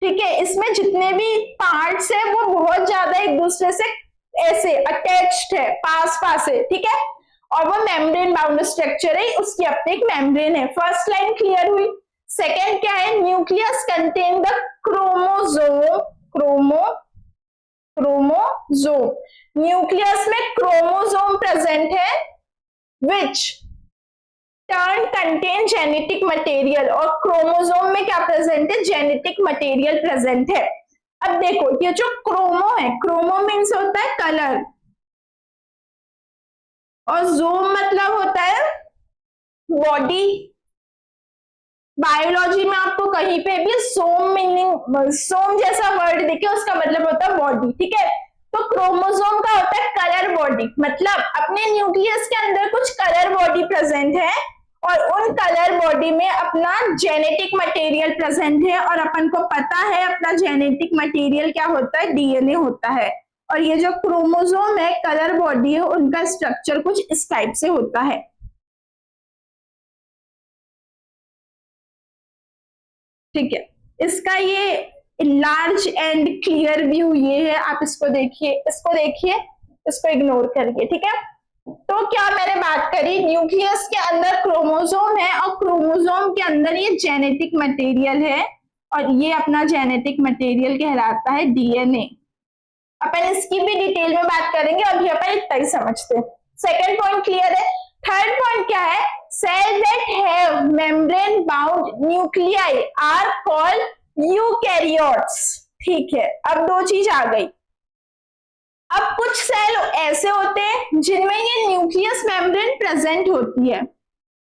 ठीक है। इसमें जितने भी पार्ट्स है वो बहुत ज्यादा एक दूसरे से ऐसे अटैच्ड है, पास पास है, ठीक है। और वो मेम्ब्रेन बाउंड स्ट्रक्चर है, उसकी अपनी एक मेम्ब्रेन है। फर्स्ट लाइन क्लियर हुई। सेकेंड क्या है? Nucleus contain the chromosome. Chromosome, nucleus में क्रोमोसोम प्रेजेंट है, विच टर्न कंटेन जेनेटिक मटेरियल। और क्रोमोसोम में क्या प्रेजेंट है? जेनेटिक मटेरियल प्रेजेंट है। अब देखो, ये जो क्रोमो है, क्रोमो मीन्स होता है कलर, और जोम मतलब होता है बॉडी। बायोलॉजी में आपको कहीं पे भी सोम मीनिंग, सोम जैसा वर्ड दिखे, उसका मतलब होता है बॉडी, ठीक है। तो क्रोमोसोम का होता है कलर बॉडी, मतलब अपने न्यूक्लियस के अंदर कुछ कलर बॉडी प्रेजेंट है, और उन कलर बॉडी में अपना जेनेटिक मटेरियल प्रेजेंट है। और अपन को पता है अपना जेनेटिक मटेरियल क्या होता है? डीएनए होता है। और ये जो क्रोमोसोम है, कलर बॉडी है, उनका स्ट्रक्चर कुछ इस टाइप से होता है, ठीक है। इसका ये लार्ज एंड क्लियर व्यू ये है, आप इसको देखिए, इसको देखिए, इसको इग्नोर करिए, ठीक है। तो क्या मैंने बात करी? न्यूक्लियस के अंदर क्रोमोसोम है, और क्रोमोसोम के अंदर ये जेनेटिक मटेरियल है, और ये अपना जेनेटिक मटेरियल कहलाता है डीएनए। अपन इसकी भी डिटेल में बात करेंगे, अभी अपन इतना ही समझते हैं। सेकेंड पॉइंट क्लियर है। थर्ड पॉइंट क्या है? Cell that have membrane bound nuclei are called eukaryotes, ठीक है। अब दो चीज आ गई। अब कुछ सेल ऐसे होते हैं जिनमें ये न्यूक्लियस मेम्ब्रेन प्रेजेंट होती है,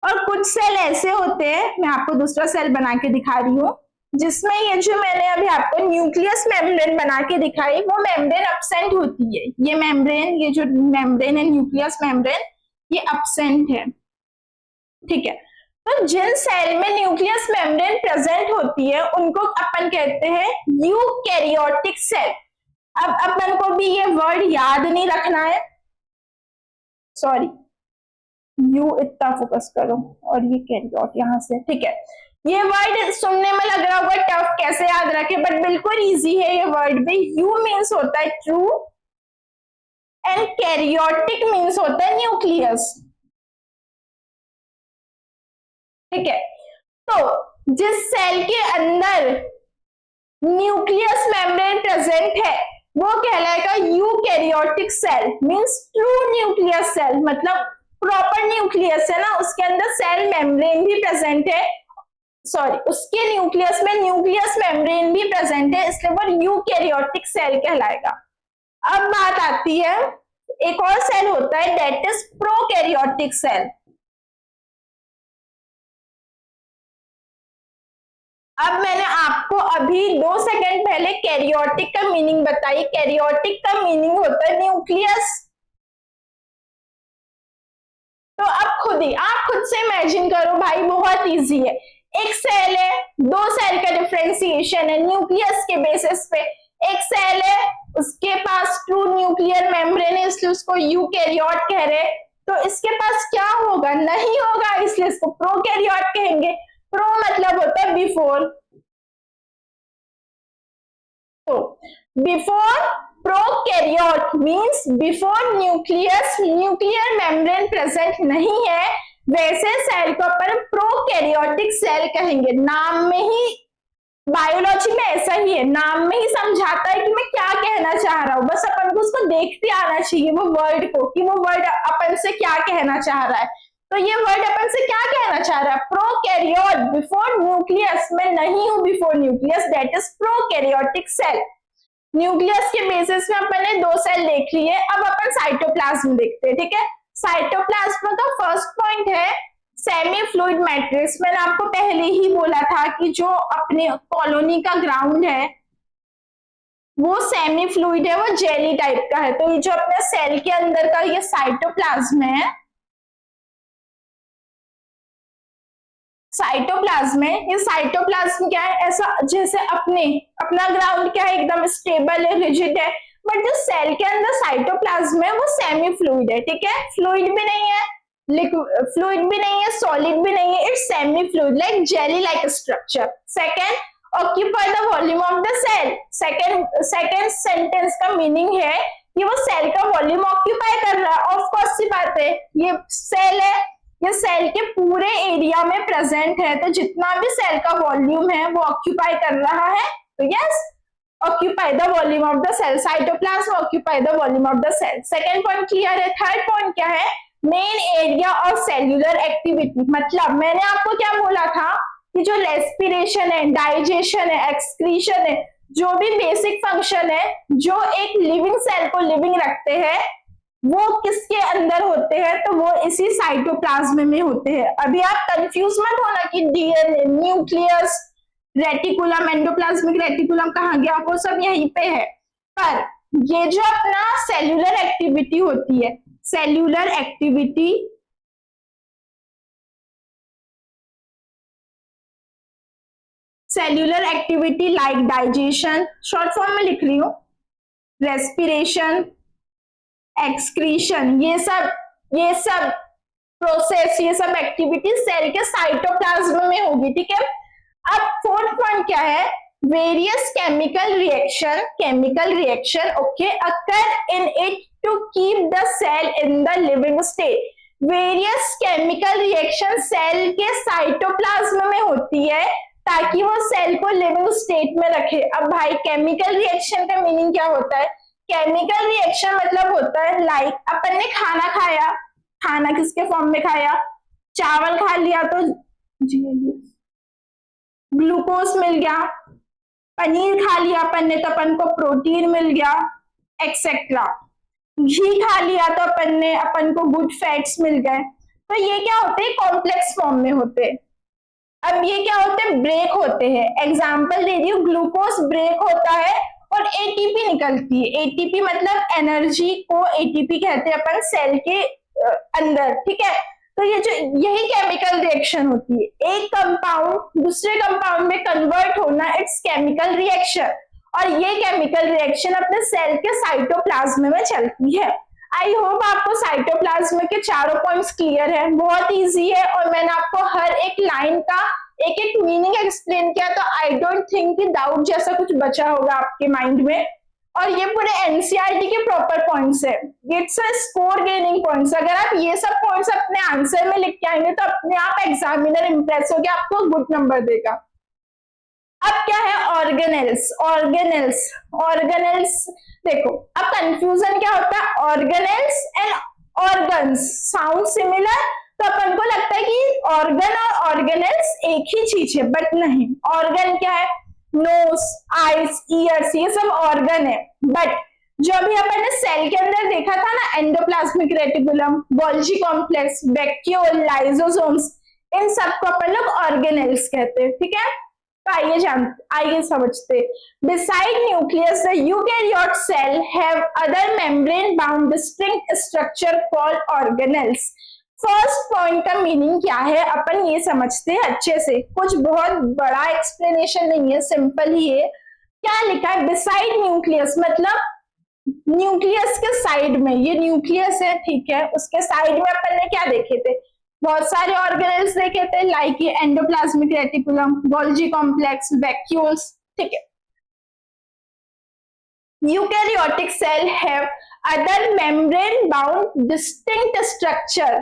और कुछ सेल ऐसे होते हैं, मैं आपको दूसरा सेल बना के दिखा रही हूं, जिसमें ये जो मैंने अभी आपको न्यूक्लियस मेम्ब्रेन बना के दिखाई, वो मेम्ब्रेन अब्सेंट होती है। ये मेम्ब्रेन, ये जो मेम्ब्रेन है न्यूक्लियस मेम्ब्रेन, ये अब्सेंट है, ठीक है। तो जिन सेल में न्यूक्लियस मेम्ब्रेन प्रेजेंट होती है उनको अपन कहते हैं यूकैरियोटिक सेल। अब अपन को भी ये वर्ड याद नहीं रखना है, सॉरी, यू इतना फोकस करो, और ये कैरियोट यहां से, ठीक है। ये वर्ड सुनने में लग रहा होगा टफ, कैसे याद रखे, बट बिल्कुल इजी है ये वर्ड भी। यू मीन्स होता है ट्रू, एंड कैरियोटिक मीन्स होता है न्यूक्लियस, ठीक है। तो जिस सेल के अंदर न्यूक्लियस मेम्ब्रेन प्रेजेंट है वो कहलाएगा eukaryotic cell, means true nucleus cell, मतलब प्रॉपर न्यूक्लियस है ना, उसके अंदर सेल मेम्ब्रेन भी प्रेजेंट है, सॉरी, उसके न्यूक्लियस में न्यूक्लियस मेम्ब्रेन भी प्रेजेंट है, इसलिए वो यूकैरियोटिक सेल कहलाएगा। अब बात आती है, एक और सेल होता है दैट इज प्रोकैरियोटिक सेल। अब मैंने आपको अभी 2 सेकंड पहले कैरियोटिक का मीनिंग बताई। कैरियोटिक का मीनिंग होता है न्यूक्लियस। तो अब आप खुद से इमेजिन करो भाई, बहुत इजी है। एक सेल है, दो सेल का डिफरेंशिएशन है न्यूक्लियस के बेसिस पे। एक सेल है, उसके पास ट्रू न्यूक्लियर मेम्ब्रेन है, इसलिए उसको यूकैरियोट कह रहे हैं। तो इसके पास क्या होगा? नहीं होगा, इसलिए इसको प्रोकैरियोट कहेंगे। प्रो मतलब होता है बिफोर, तो before prokaryote means before nucleus, nuclear membrane present नहीं है, वैसे सेल को अपन प्रोकैरियोटिक सेल कहेंगे। नाम में ही, बायोलॉजी में ऐसा ही है, नाम में ही समझाता है कि मैं क्या कहना चाह रहा हूं, बस अपन को उसको देखते आना चाहिए वो वर्ड को, कि वो वर्ड अपन से क्या कहना चाह रहा है। तो ये वर्ड अपन से क्या कहना चाह रहा है? प्रोकैरियोट, बिफोर न्यूक्लियस, मैं नहीं हूं before nucleus, that is prokaryotic cell. Nucleus के बेसिस में अपन ने 2 सेल देख लिए, अब अपन साइटोप्लाज्म देखते हैं, ठीक है। साइटोप्लाज्म का फर्स्ट पॉइंट है सेमी फ्लूइड मैट्रिक्स। मैंने आपको पहले ही बोला था कि जो अपने कॉलोनी का ग्राउंड है वो सेमी फ्लूइड है, वो जेली टाइप का है। तो ये जो अपने सेल के अंदर का ये साइटोप्लाज्म है, साइटोप्लाज्म है, ये साइटोप्लाज्म क्या है? ऐसा जैसे अपना ग्राउंड क्या है, एकदम स्टेबल है, रिजिड है, बट जो सेल के अंदर साइटोप्लाज्म है वो सेमी फ्लूइड है, ठीक है, फ्लूइड भी नहीं है, फ्लूइड भी नहीं है, सॉलिड भी नहीं है, it's semi fluid like jelly like structure. Second, occupy the volume of the cell. Second sentence का मीनिंग है कि वो सेल का वॉल्यूम ऑक्यूपाई कर रहा है। ऑफ कोर्स सी बात है, ये सेल है, ये सेल के पूरे एरिया में प्रेजेंट है, तो जितना भी सेल का वॉल्यूम है वो ऑक्यूपाई कर रहा है, तो yes, occupy the volume of the cell, cytoplasm occupy the volume of the cell. Second point clear है। थर्ड पॉइंट क्या है, main area of cellular activity, मतलब मैंने आपको क्या बोला था कि जो रेस्पिरेशन है, डाइजेशन है, एक्सक्रीशन है, जो भी बेसिक फंक्शन है जो एक लिविंग सेल को लिविंग रखते हैं वो किसके अंदर होते हैं, तो वो इसी साइटोप्लाज्म में होते हैं। अभी आप कंफ्यूज मत होना कि DNA, nucleus, reticulum, endoplasmic reticulum कहाँ गया, वो सब यहीं पे है। पर ये जो अपना सेल्यूलर एक्टिविटी होती है, cellular activity like digestion, short form में लिख रही हूं, रेस्पिरेशन, एक्सक्रीशन, ये सब प्रोसेस, ये सब एक्टिविटी सेल के साइटोप्लाज्म में होगी, ठीक है। अब फोर्थ पॉइंट क्या है, various chemical reaction okay occur in it to keep the cell in the living state. Various chemical reaction cell के साइटोप्लाज्म में होती है ताकि वो सेल को लिविंग स्टेट में रखे। अब भाई केमिकल रिएक्शन का मीनिंग क्या होता है, केमिकल रिएक्शन मतलब होता है लाइक अपन ने खाना खाया, खाना किसके फॉर्म में खाया, चावल खा लिया तो ग्लूकोज मिल गया, पनीर खा लिया अपन ने तो अपन को प्रोटीन मिल गया, एक्सेट्रा। घी खा लिया तो अपन को गुड फैट्स मिल गए। तो ये क्या होते हैं, कॉम्प्लेक्स फॉर्म में होते हैं। अब ये क्या होते हैं, ब्रेक होते हैं। एग्जाम्पल दे रही हूँ, ग्लूकोज ब्रेक होता है और एटीपी निकलती है। एटीपी मतलब एनर्जी को एटीपी कहते हैं अपन सेल के अंदर, ठीक है। तो यही केमिकल रिएक्शन होती है, एक कंपाउंड दूसरे कंपाउंड में कन्वर्ट होना, इट्स केमिकल रिएक्शन। और ये केमिकल रिएक्शन अपने सेल के साइटोप्लाज्म में चलती है। आई होप आपको साइटोप्लाज्म के चारों पॉइंट्स क्लियर है, बहुत इजी है और मैंने आपको हर एक लाइन का एक एक मीनिंग एक्सप्लेन किया, तो आई डोंट थिंक कि डाउट जैसा कुछ बचा होगा आपके माइंड में। और ये पूरे एनसीईआरटी के प्रॉपर पॉइंट्स है, it's a score gaining points. अगर आप ये सब पॉइंट्स अपने आंसर में लिख के आएंगे तो अपने आप एग्जामिनर इंप्रेस होकर आपको गुड नंबर देगा। अब क्या है ऑर्गेनेल्स, देखो अब कंफ्यूजन क्या होता है, organelles and organs sound similar, तो अपन को लगता है कि ऑर्गन और ऑर्गेनेल्स एक ही चीज है, बट नहीं। ऑर्गन क्या है, नोज, आईज, ईयर्स, ये सब ऑर्गन है। बट जो अभी अपन ने सेल के अंदर देखा था ना, endoplasmic reticulum, Golgi complex, vacuole, lysosomes, इन सबको अपन लोग ऑर्गेनेल्स कहते हैं, ठीक है। तो आइए समझते। Beside nucleus, the eukaryote cell have other membrane bound distinct structure called organelles. First point का मीनिंग क्या है अपन ये समझते हैं अच्छे से, कुछ बहुत बड़ा एक्सप्लेनेशन नहीं है, सिंपल ही है। क्या लिखा है, बिसाइड न्यूक्लियस मतलब न्यूक्लियस के साइड में, ये न्यूक्लियस है, ठीक है, उसके साइड में अपन ने क्या देखे थे, बहुत सारे ऑर्गेनेल्स देखे थे, लाइक ये endoplasmic reticulum, Golgi complex, vacuoles, ठीक है। Eukaryotic cell have other membrane bound distinct structure,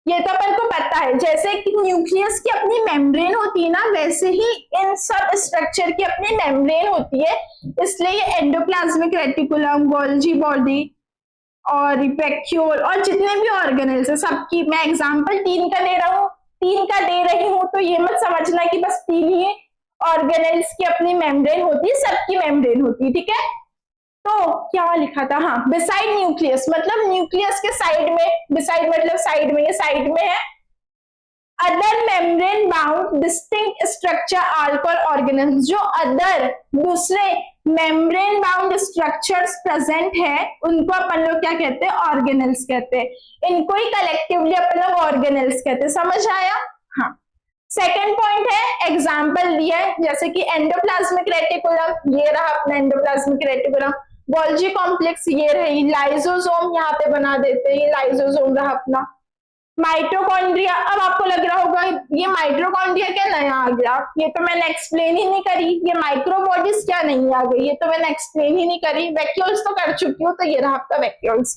ये तो अपन को पता है, जैसे कि न्यूक्लियस की अपनी मेम्ब्रेन होती है ना, वैसे ही इन सब स्ट्रक्चर की अपनी मेम्ब्रेन होती है। इसलिए ये एंडोप्लाज्मिक रेटिकुलम, गोल्जी बॉडी और वैक्यूल और जितने भी ऑर्गेनेल्स है सबकी, मैं एग्जांपल 3 का दे रही हूं, तो ये मत समझना कि बस 3 ही ऑर्गेनेल्स की अपनी मेम्ब्रेन होती है, सबकी मेम्ब्रेन होती है, ठीक है। तो क्या लिखा था, हाँ, बिसाइड न्यूक्लियस मतलब न्यूक्लियस के साइड में, बिसाइड मतलब साइड में, ये साइड में है। Other membrane bound distinct structure are called organelles, जो अदर दूसरे मेम्ब्रेन बाउंड स्ट्रक्चर्स प्रेजेंट है उनको अपन लोग क्या कहते हैं, ऑर्गेनेल्स कहते हैं। इनको ही कलेक्टिवली अपन लोग ऑर्गेनेल्स कहते हैं, समझ आया। हाँ, सेकेंड पॉइंट है, एग्जाम्पल दिया है, जैसे कि एंडोप्लाज्मिक रेटिकुलम, ये रहा अपना एंडोप्लाज्मिक रेटिकुलम, गोल्जी कॉम्प्लेक्स ये रही, लाइसोसोम यहाँ पे बना देते हैं, ये लाइसोसोम रहा अपना। माइटोकॉन्ड्रिया, अब आपको लग रहा होगा ये माइटोकॉन्ड्रिया क्या नया आ गया, ये तो मैंने एक्सप्लेन ही नहीं करी, ये माइक्रोबॉडीज क्या नहीं आ गई, ये तो मैंने एक्सप्लेन ही नहीं करी। वैक्यूल्स तो कर चुकी हूँ, तो ये रहा आपका वैक्यूल्स।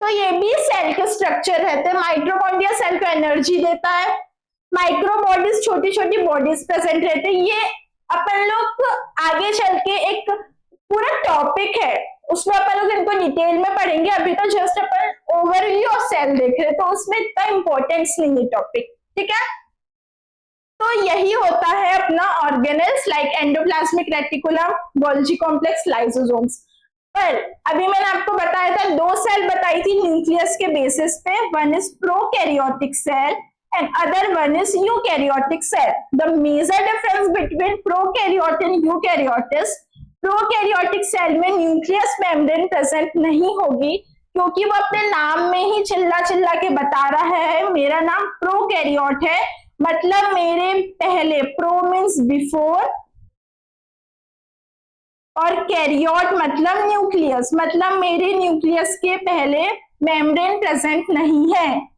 तो ये भी सेल के स्ट्रक्चर रहते हैं। माइक्रोकॉन्ड्रिया सेल को एनर्जी देता है, माइक्रोबॉडीज छोटी छोटी बॉडीज प्रेजेंट रहते हैं। ये अपन लोग आगे चल के एक पूरा टॉपिक है, उसमें अपन लोग इनको डिटेल में पढ़ेंगे, अभी तो जस्ट अपन ओवरव्यू ऑफ सेल देख रहे हैं, तो उसमें इतना इंपॉर्टेंस नहीं है टॉपिक, ठीक है। तो यही होता है अपना organelles like endoplasmic reticulum, Golgi complex, lysosomes. पर अभी मैंने आपको बताया था, दो सेल बताई थी न्यूक्लियस के बेसिस पे, one is prokaryotic cell and other one is eukaryotic cell. The major difference between prokaryote and eukaryote is prokaryotic cell में न्यूक्लियस मेम्ब्रेन प्रेजेंट नहीं होगी, क्योंकि वो अपने नाम में ही चिल्ला चिल्ला के बता रहा है मेरा नाम प्रोकैरियोट है, मतलब मेरे पहले, प्रो मीन्स बिफोर और कैरियोट मतलब न्यूक्लियस, मतलब मेरे न्यूक्लियस के पहले मेम्ब्रेन प्रेजेंट नहीं है।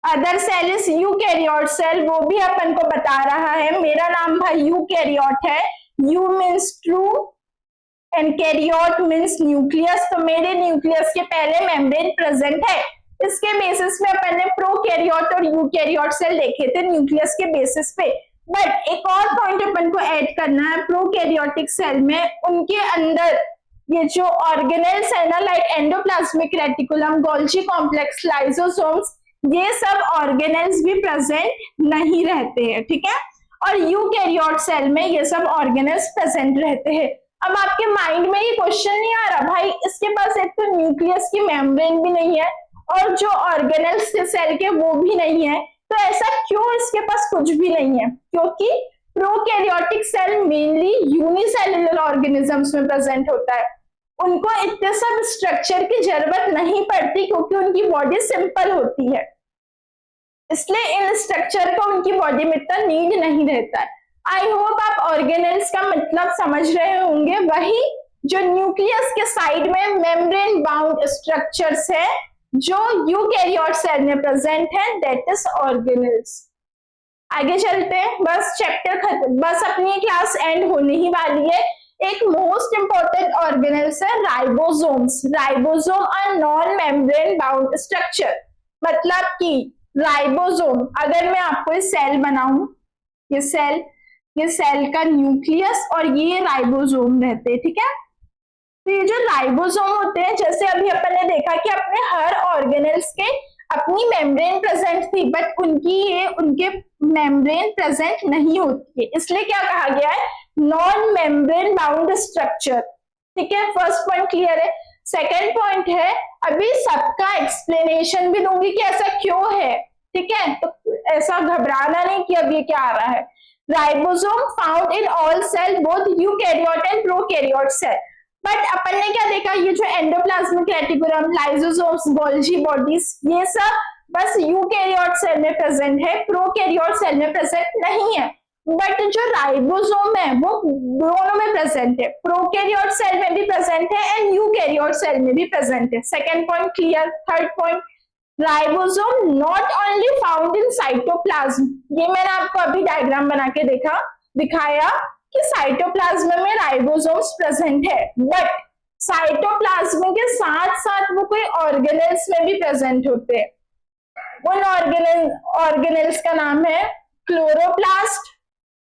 Other cell is eukaryote cell, वो भी अपन को बता रहा है मेरा नाम भाई यूकैरियोट है, eu means true and karyote means nucleus, तो मेरे न्यूक्लियस के पहले मेम्ब्रेन प्रेजेंट है। इसके बेसिस में अपन ने प्रोकैरियोट और यूकैरियोट सेल देखे थे न्यूक्लियस के बेसिस पे। बट एक और पॉइंट अपन को ऐड करना है, प्रोकैरियोटिक सेल में उनके अंदर ये जो ऑर्गेनेल्स है ना, like endoplasmic reticulum, Golgi complex, lysosomes, ये सब ऑर्गेनेल्स भी प्रेजेंट नहीं रहते हैं, ठीक है। और यूकैरियोट सेल में ये सब ऑर्गेनेल्स प्रेजेंट रहते हैं। अब आपके माइंड में ये क्वेश्चन नहीं आ रहा भाई, इसके पास एक तो न्यूक्लियस की मेम्ब्रेन भी नहीं है और जो ऑर्गेनेल्स सेल के वो भी नहीं है, तो ऐसा क्यों इसके पास कुछ भी नहीं है? क्योंकि prokaryotic cell mainly unicellular organisms में प्रेजेंट होता है, उनको इतने सब स्ट्रक्चर की जरूरत नहीं पड़ती क्योंकि उनकी बॉडी सिंपल होती है, इसलिए इन स्ट्रक्चर को उनकी बॉडी में इतना नीड नहीं रहता है। आई होप आप ऑर्गेनेल्स का मतलब समझ रहे होंगे, वही जो न्यूक्लियस के साइड में मेम्ब्रेन बाउंड स्ट्रक्चर्स है जो यूकैरियोट सेल में प्रेजेंट है, दैट इज ऑर्गेनेल्स। आगे चलते हैं, बस चैप्टर खत्म, बस अपनी क्लास एंड होने ही वाली है। एक मोस्ट इंपॉर्टेंट ऑर्गेनेल्स है ribosomes. Ribosome are non membrane bound structure, मतलब कि राइबोसोम, अगर मैं आपको ये सेल बनाऊं, ये सेल का न्यूक्लियस और ये राइबोसोम रहते हैं, ठीक है। तो ये जो राइबोसोम होते हैं, जैसे अभी अपन ने देखा कि अपने हर ऑर्गेनेल्स के अपनी मेम्ब्रेन प्रेजेंट थी, बट उनके मेम्ब्रेन प्रेजेंट नहीं होती है, इसलिए क्या कहा गया है, नॉन मेम्ब्रेन बाउंड स्ट्रक्चर, ठीक है। फर्स्ट पॉइंट क्लियर है। सेकेंड पॉइंट है, अभी सबका एक्सप्लेनेशन भी दूंगी कि ऐसा क्यों है, ठीक है, तो ऐसा घबराना नहीं कि अब ये क्या आ रहा है। Ribosome found in all cell, both eukaryote and prokaryote cell. But अपन ने क्या देखा, ये जो endoplasmic reticulum, lysosomes, Golgi bodies, ये सब बस यूकैरियोट सेल में प्रेजेंट है, प्रोकैरियोट सेल में प्रेजेंट नहीं है। बट जो राइबोसोम है वो दोनों में प्रेजेंट है, प्रोकैरियोट सेल में भी प्रेजेंट है एंड यूकैरियोट सेल में भी प्रेजेंट है। Second point clear. Third point, ribosome not only found in cytoplasm, ये मैंने आपको अभी डायग्राम बना के दिखाया कि साइटोप्लाज्म में राइबोसोम्स प्रेजेंट है, बट साइटोप्लाज्म के साथ साथ वो कोई ऑर्गेनेल्स में भी प्रेजेंट होते हैं। उन ऑर्गेनेल्स का नाम है क्लोरोप्लास्ट,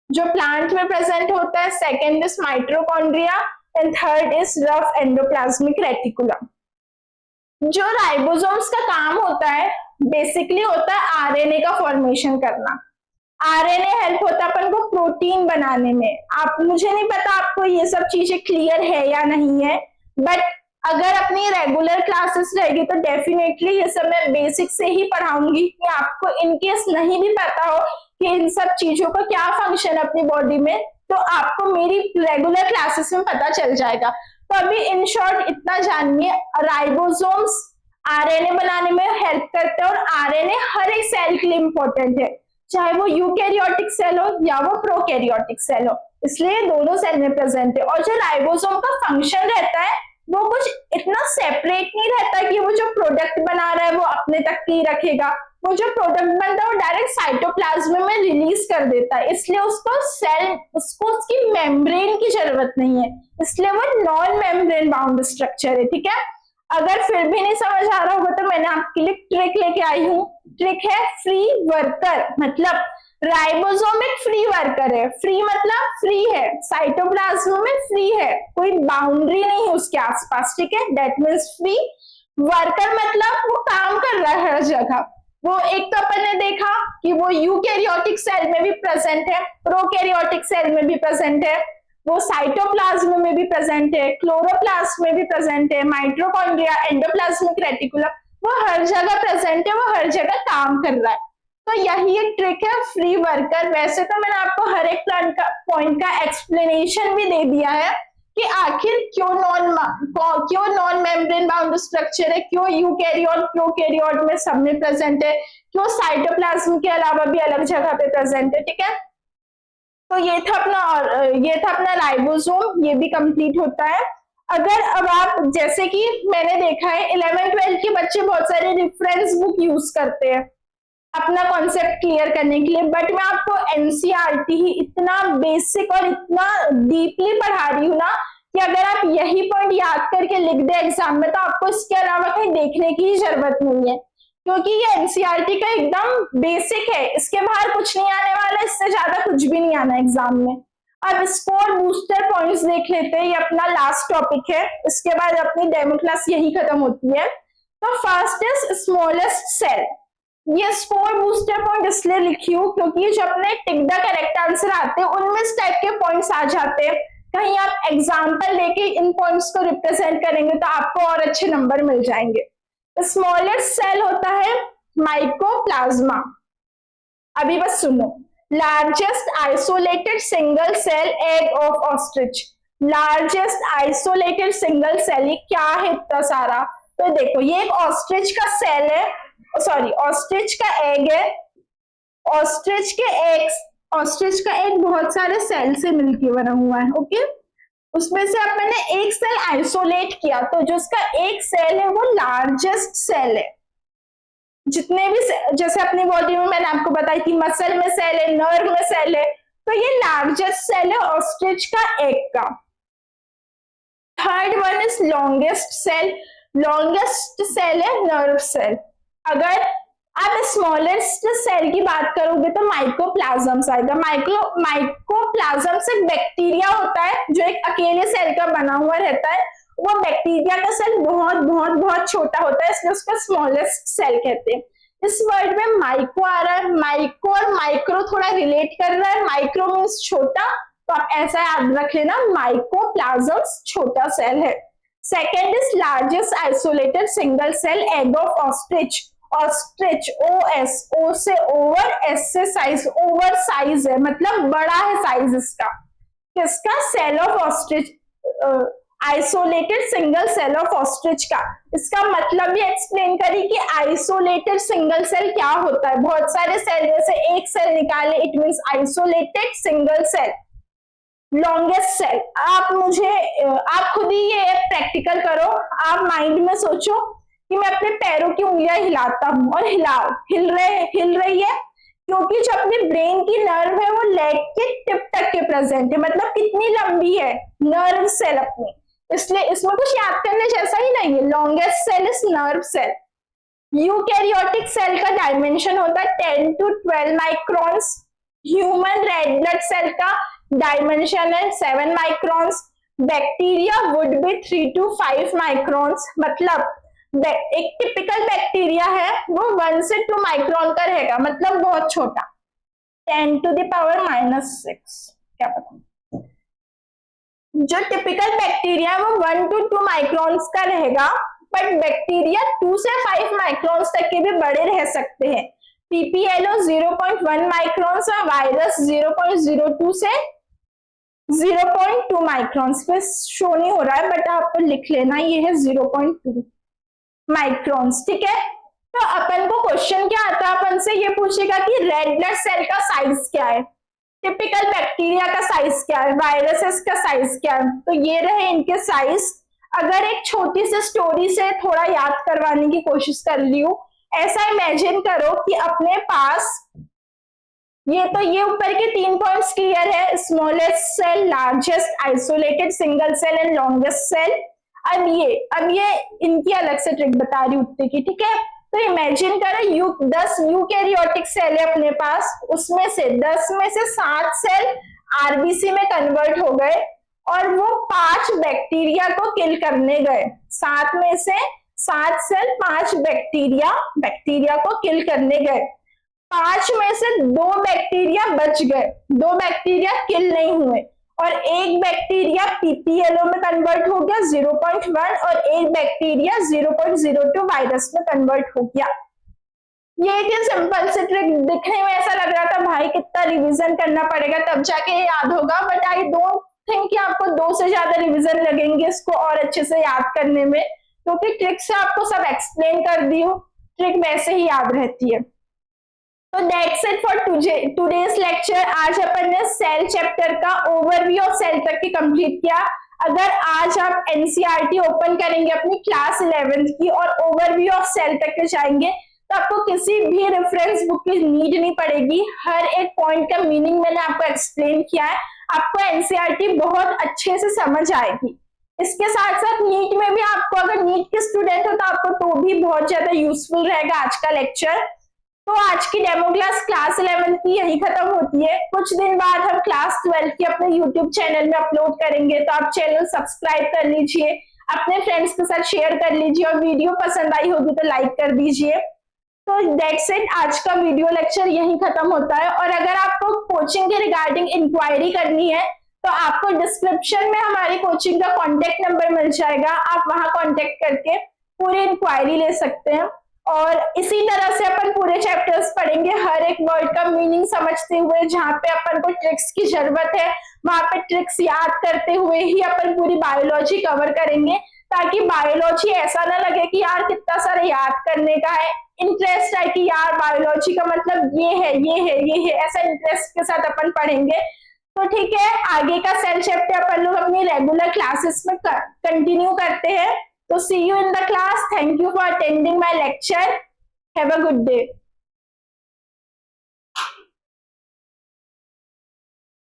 जो प्लांट में प्रेजेंट होता है, second is mitochondria and third is rough endoplasmic reticulum. जो राइबोसोम्स का काम होता है, बेसिकली होता है आरएनए का फॉर्मेशन करना। आरएनए हेल्प होता है अपन को प्रोटीन बनाने में। आप, मुझे नहीं पता आपको ये सब चीजें क्लियर है या नहीं है, बट अगर अपनी रेगुलर क्लासेस रहेगी तो डेफिनेटली ये सब मैं बेसिक से ही पढ़ाऊंगी कि आपको इनकेस नहीं भी पता हो कि इन सब चीजों का क्या फंक्शन है अपनी बॉडी में, तो आपको मेरी रेगुलर क्लासेस में पता चल जाएगा। तो अभी इन शॉर्ट इतना जानिए, राइबोसोम्स आरएनए बनाने में हेल्प करते हैं और आरएनए हर एक सेल के लिए इंपॉर्टेंट है, चाहे वो यूकैरियोटिक सेल हो या वो प्रोकैरियोटिक सेल हो। इसलिए दोनों सेल में प्रेजेंट है। और जो राइबोसोम का फंक्शन रहता है वो कुछ इतना सेपरेट नहीं रहता कि वो जो प्रोडक्ट बना रहा है वो अपने तक ही रखेगा, वो जो प्रोडक्ट बनता है वो डायरेक्ट साइटोप्लाज्म में रिलीज कर देता है, इसलिए उसको उसकी मेम्ब्रेन की जरूरत नहीं है, इसलिए वो नॉन मेम्ब्रेन बाउंड स्ट्रक्चर है। ठीक है, अगर फिर भी नहीं समझ आ रहा होगा तो मैंने आपके लिए ट्रिक लेके आई हूँ। ट्रिक है फ्री वर्कर, मतलब राइबोसोम एक फ्री वर्कर है। फ्री मतलब फ्री है, साइटोप्लाज्म में फ्री है, कोई बाउंड्री नहीं है उसके आसपास। ठीक है, दैट मीन्स फ्री वर्कर मतलब वो काम कर रहा है हर जगह। वो एक तो अपन ने देखा कि वो यूकैरियोटिक सेल में भी प्रेजेंट है, प्रोकैरियोटिक सेल में भी प्रेजेंट है, वो साइटोप्लाज्म में भी प्रेजेंट है, क्लोरोप्लास्ट में भी प्रेजेंट है, माइटोकॉन्ड्रिया, एंडोप्लाज्मिक रेटिकुलम, वो हर जगह प्रेजेंट है, वो हर जगह काम कर रहा है। तो यही एक ट्रिक है फ्री वर्कर। वैसे तो मैंने आपको हर एक पॉइंट का एक्सप्लेनेशन भी दे दिया है कि आखिर क्यों नॉन मेम्ब्रेन बाउंड स्ट्रक्चर है, क्यों यूकैरियोट प्रोकैरियोट में सब में प्रेजेंट है, क्यों साइटोप्लाज्म के अलावा भी अलग जगह पे प्रेजेंट है। ठीक है, तो ये था अपना राइबोसोम, ये भी कंप्लीट होता है। अगर अब आप जैसे कि मैंने देखा है 11th-12th के बच्चे बहुत सारे रेफरेंस बुक यूज करते हैं अपना कॉन्सेप्ट क्लियर करने के लिए, बट मैं आपको एनसीईआरटी ही इतना बेसिक और इतना डीपली पढ़ा रही हूँ ना कि अगर आप यही पॉइंट याद करके लिख दे एग्जाम में तो आपको इसके अलावा कहीं देखने की ही जरूरत नहीं है, क्योंकि ये एनसीईआरटी का एकदम बेसिक है, इसके बाहर कुछ नहीं आने वाला, इससे ज्यादा कुछ भी नहीं आना एग्जाम में। अब स्कोर बूस्टर पॉइंट्स देख लेते हैं, ये अपना लास्ट टॉपिक है, इसके बाद अपनी डेमो क्लास यही खत्म होती है। तो फर्स्ट इज स्मॉलेस्ट सेल। ये स्कोर बूस्टर पॉइंट इसलिए लिखी हूँ क्योंकि जो अपने टिक द करेक्ट आंसर आते हैं उनमें इस टाइप के पॉइंट्स आ जाते हैं, कहीं आप एग्जाम्पल लेके इन पॉइंट्स को रिप्रेजेंट करेंगे तो आपको और अच्छे नंबर मिल जाएंगे। स्मॉलेस्ट सेल होता है माइकोप्लाज्मा। अभी बस सुनो, largest isolated single cell egg of ostrich. Largest isolated single cell, ये क्या है इतना सारा? तो देखो ये एक ऑस्ट्रिच का सेल है, सॉरी ऑस्ट्रिच का एग है। ऑस्ट्रिच का एग बहुत सारे सेल से मिलकर बना हुआ है। ओके, उसमें से अपन ने एक सेल आइसोलेट किया तो जो उसका एक सेल है वो लार्जेस्ट सेल है। जितने भी जैसे अपनी बॉडी में मैंने आपको बताई थी मसल में सेल है, नर्व में सेल है, तो ये लार्जेस्ट सेल है ऑस्ट्रिच का एग का। Third one is longest cell. Longest cell है नर्व सेल। अगर आप स्मॉलेस्ट सेल की बात करोगे तो माइकोप्लाज्म आएगा। माइकोप्लाज्म से बैक्टीरिया होता है जो एक अकेले सेल का बना हुआ रहता है, वो बैक्टीरिया का सेल बहुत बहुत बहुत छोटा होता है, इसलिए उसको स्मॉलेस्ट सेल कहते हैं। इस वर्ड में माइको आ रहा है, माइको और माइक्रो थोड़ा रिलेट कर रहा है, माइक्रो मीन्स छोटा, तो आप ऐसा याद रख लेना माइकोप्लाज्म छोटा सेल है। Second is largest isolated single cell egg of ostrich. Ostrich OS, O से ओवर, S से साइज, ओवर साइज है मतलब बड़ा है साइज इसका। किसका? Cell of ostrich, isolated single cell of ostrich का। इसका मतलब भी एक्सप्लेन करी कि आइसोलेटेड सिंगल सेल क्या होता है। बहुत सारे सेल में से एक सेल निकाले, it means isolated single cell. Longest cell, आप खुद ही ये प्रैक्टिकल करो, आप माइंड में सोचो कि मैं अपने पैरों की उंगलियां हिलाता हूं और हिल रही है, क्योंकि जो अपने ब्रेन की नर्व है वो लेग के टिप तक के प्रेजेंट है, मतलब कितनी लंबी है नर्व सेल अपनी, इसलिए इसमें कुछ याद करने जैसा ही नहीं है। Longest cell is nerve cell. Eukaryotic cell का डायमेंशन होता है 10 to 12 microns. Human red blood cell का डायमेंशन है 7 microns. Bacteria would be 3 to 5 microns, मतलब एक टिपिकल बैक्टीरिया है वो 1 से 2 माइक्रॉन का रहेगा, मतलब बहुत छोटा, 10 to the power -6, क्या पता। जो टिपिकल बैक्टीरिया है वो 1 to 2 माइक्रॉन्स का रहेगा, बट बैक्टीरिया 2 से 5 माइक्रॉन्स तक के भी बड़े रह सकते हैं। PPLO 0.1 माइक्रॉन्स और वायरस 0.02 से 0.2 माइक्रॉन्स पे शो नहीं हो रहा है, बट आपको लिख लेना ये है 0.2 माइक्रॉन्स। ठीक है, तो अपन को क्वेश्चन क्या आता है, अपन से ये पूछेगा कि रेड ब्लड सेल का साइज क्या है। टिपिकल बैक्टीरिया का साइज क्या है, वायरसेस का साइज क्या है, तो ये रहे इनके साइज। अगर एक छोटी सी स्टोरी से थोड़ा याद करवाने की कोशिश कर रही हूँ, ऐसा इमेजिन करो कि अपने पास ये ऊपर के 3 पॉइंट्स क्लियर है, smallest cell, largest, isolated, single cell and longest cell. अब ये इनकी अलग से ट्रिक बता रही हूँ की, ठीक है। तो इमेजिन करो 10 यूकैरियोटिक सेल है अपने पास, उसमें से 10 में से 7 सेल आरबीसी में कन्वर्ट हो गए और वो 5 बैक्टीरिया को किल करने गए। 7 में से 7 सेल 5 बैक्टीरिया को किल करने गए। 5 में से 2 बैक्टीरिया बच गए, 2 बैक्टीरिया किल नहीं हुए और एक बैक्टीरिया पीपीएलओ में कन्वर्ट हो गया 0.1 और एक बैक्टीरिया 0.02 वायरस में कन्वर्ट हो गया। ये थी सिंपल सी ट्रिक। दिखने में ऐसा लग रहा था भाई कितना रिवीजन करना पड़ेगा तब जाके याद होगा, बट आई डोंट थिंक कि आपको 2 से ज्यादा रिवीजन लगेंगे इसको और अच्छे से याद करने में, क्योंकि ट्रिक से आपको सब एक्सप्लेन कर दी हूँ, ट्रिक वैसे ही याद रहती है। तो that's it for today's lecture. आज अपन ने सेल चैप्टर का ओवरव्यू ऑफ सेल तक की कंप्लीट किया। अगर आज आप एनसीईआरटी ओपन करेंगे अपनी क्लास 11th की और ओवरव्यू ऑफ सेल तक के जाएंगे तो आपको किसी भी रेफरेंस बुक की नीड नहीं पड़ेगी। हर एक पॉइंट का मीनिंग मैंने आपको एक्सप्लेन किया है, आपको एनसीईआरटी बहुत अच्छे से समझ आएगी। इसके साथ साथ नीट में भी आपको, अगर नीट के स्टूडेंट हो तो आपको तो भी बहुत ज्यादा यूजफुल रहेगा आज का लेक्चर। तो आज की डेमो क्लास 11 की यही खत्म होती है। कुछ दिन बाद हम क्लास 12 की अपने यूट्यूब चैनल में अपलोड करेंगे, तो आप चैनल सब्सक्राइब कर लीजिए, अपने फ्रेंड्स के साथ शेयर कर लीजिए और वीडियो पसंद आई होगी तो लाइक कर दीजिए। तो दैट्स इट, आज का वीडियो लेक्चर यही खत्म होता है। और अगर आपको कोचिंग के रिगार्डिंग इंक्वायरी करनी है तो आपको डिस्क्रिप्शन में हमारी कोचिंग का कॉन्टेक्ट नंबर मिल जाएगा, आप वहां कॉन्टेक्ट करके पूरी इंक्वायरी ले सकते हैं। और इसी तरह से अपन पूरे चैप्टर्स पढ़ेंगे, हर एक वर्ड का मीनिंग समझते हुए, जहां पे अपन को ट्रिक्स की जरूरत है वहां पे ट्रिक्स याद करते हुए ही अपन पूरी बायोलॉजी कवर करेंगे, ताकि बायोलॉजी ऐसा ना लगे कि यार कितना सारा याद करने का है, इंटरेस्ट है कि यार बायोलॉजी का मतलब ये है ये है ये है, ऐसा इंटरेस्ट के साथ अपन पढ़ेंगे। तो ठीक है, आगे का सेल चैप्टर अपन लोग अपनी रेगुलर क्लासेस में कंटिन्यू करते हैं। So see you in the class. Thank you for attending my lecture. Have a good day.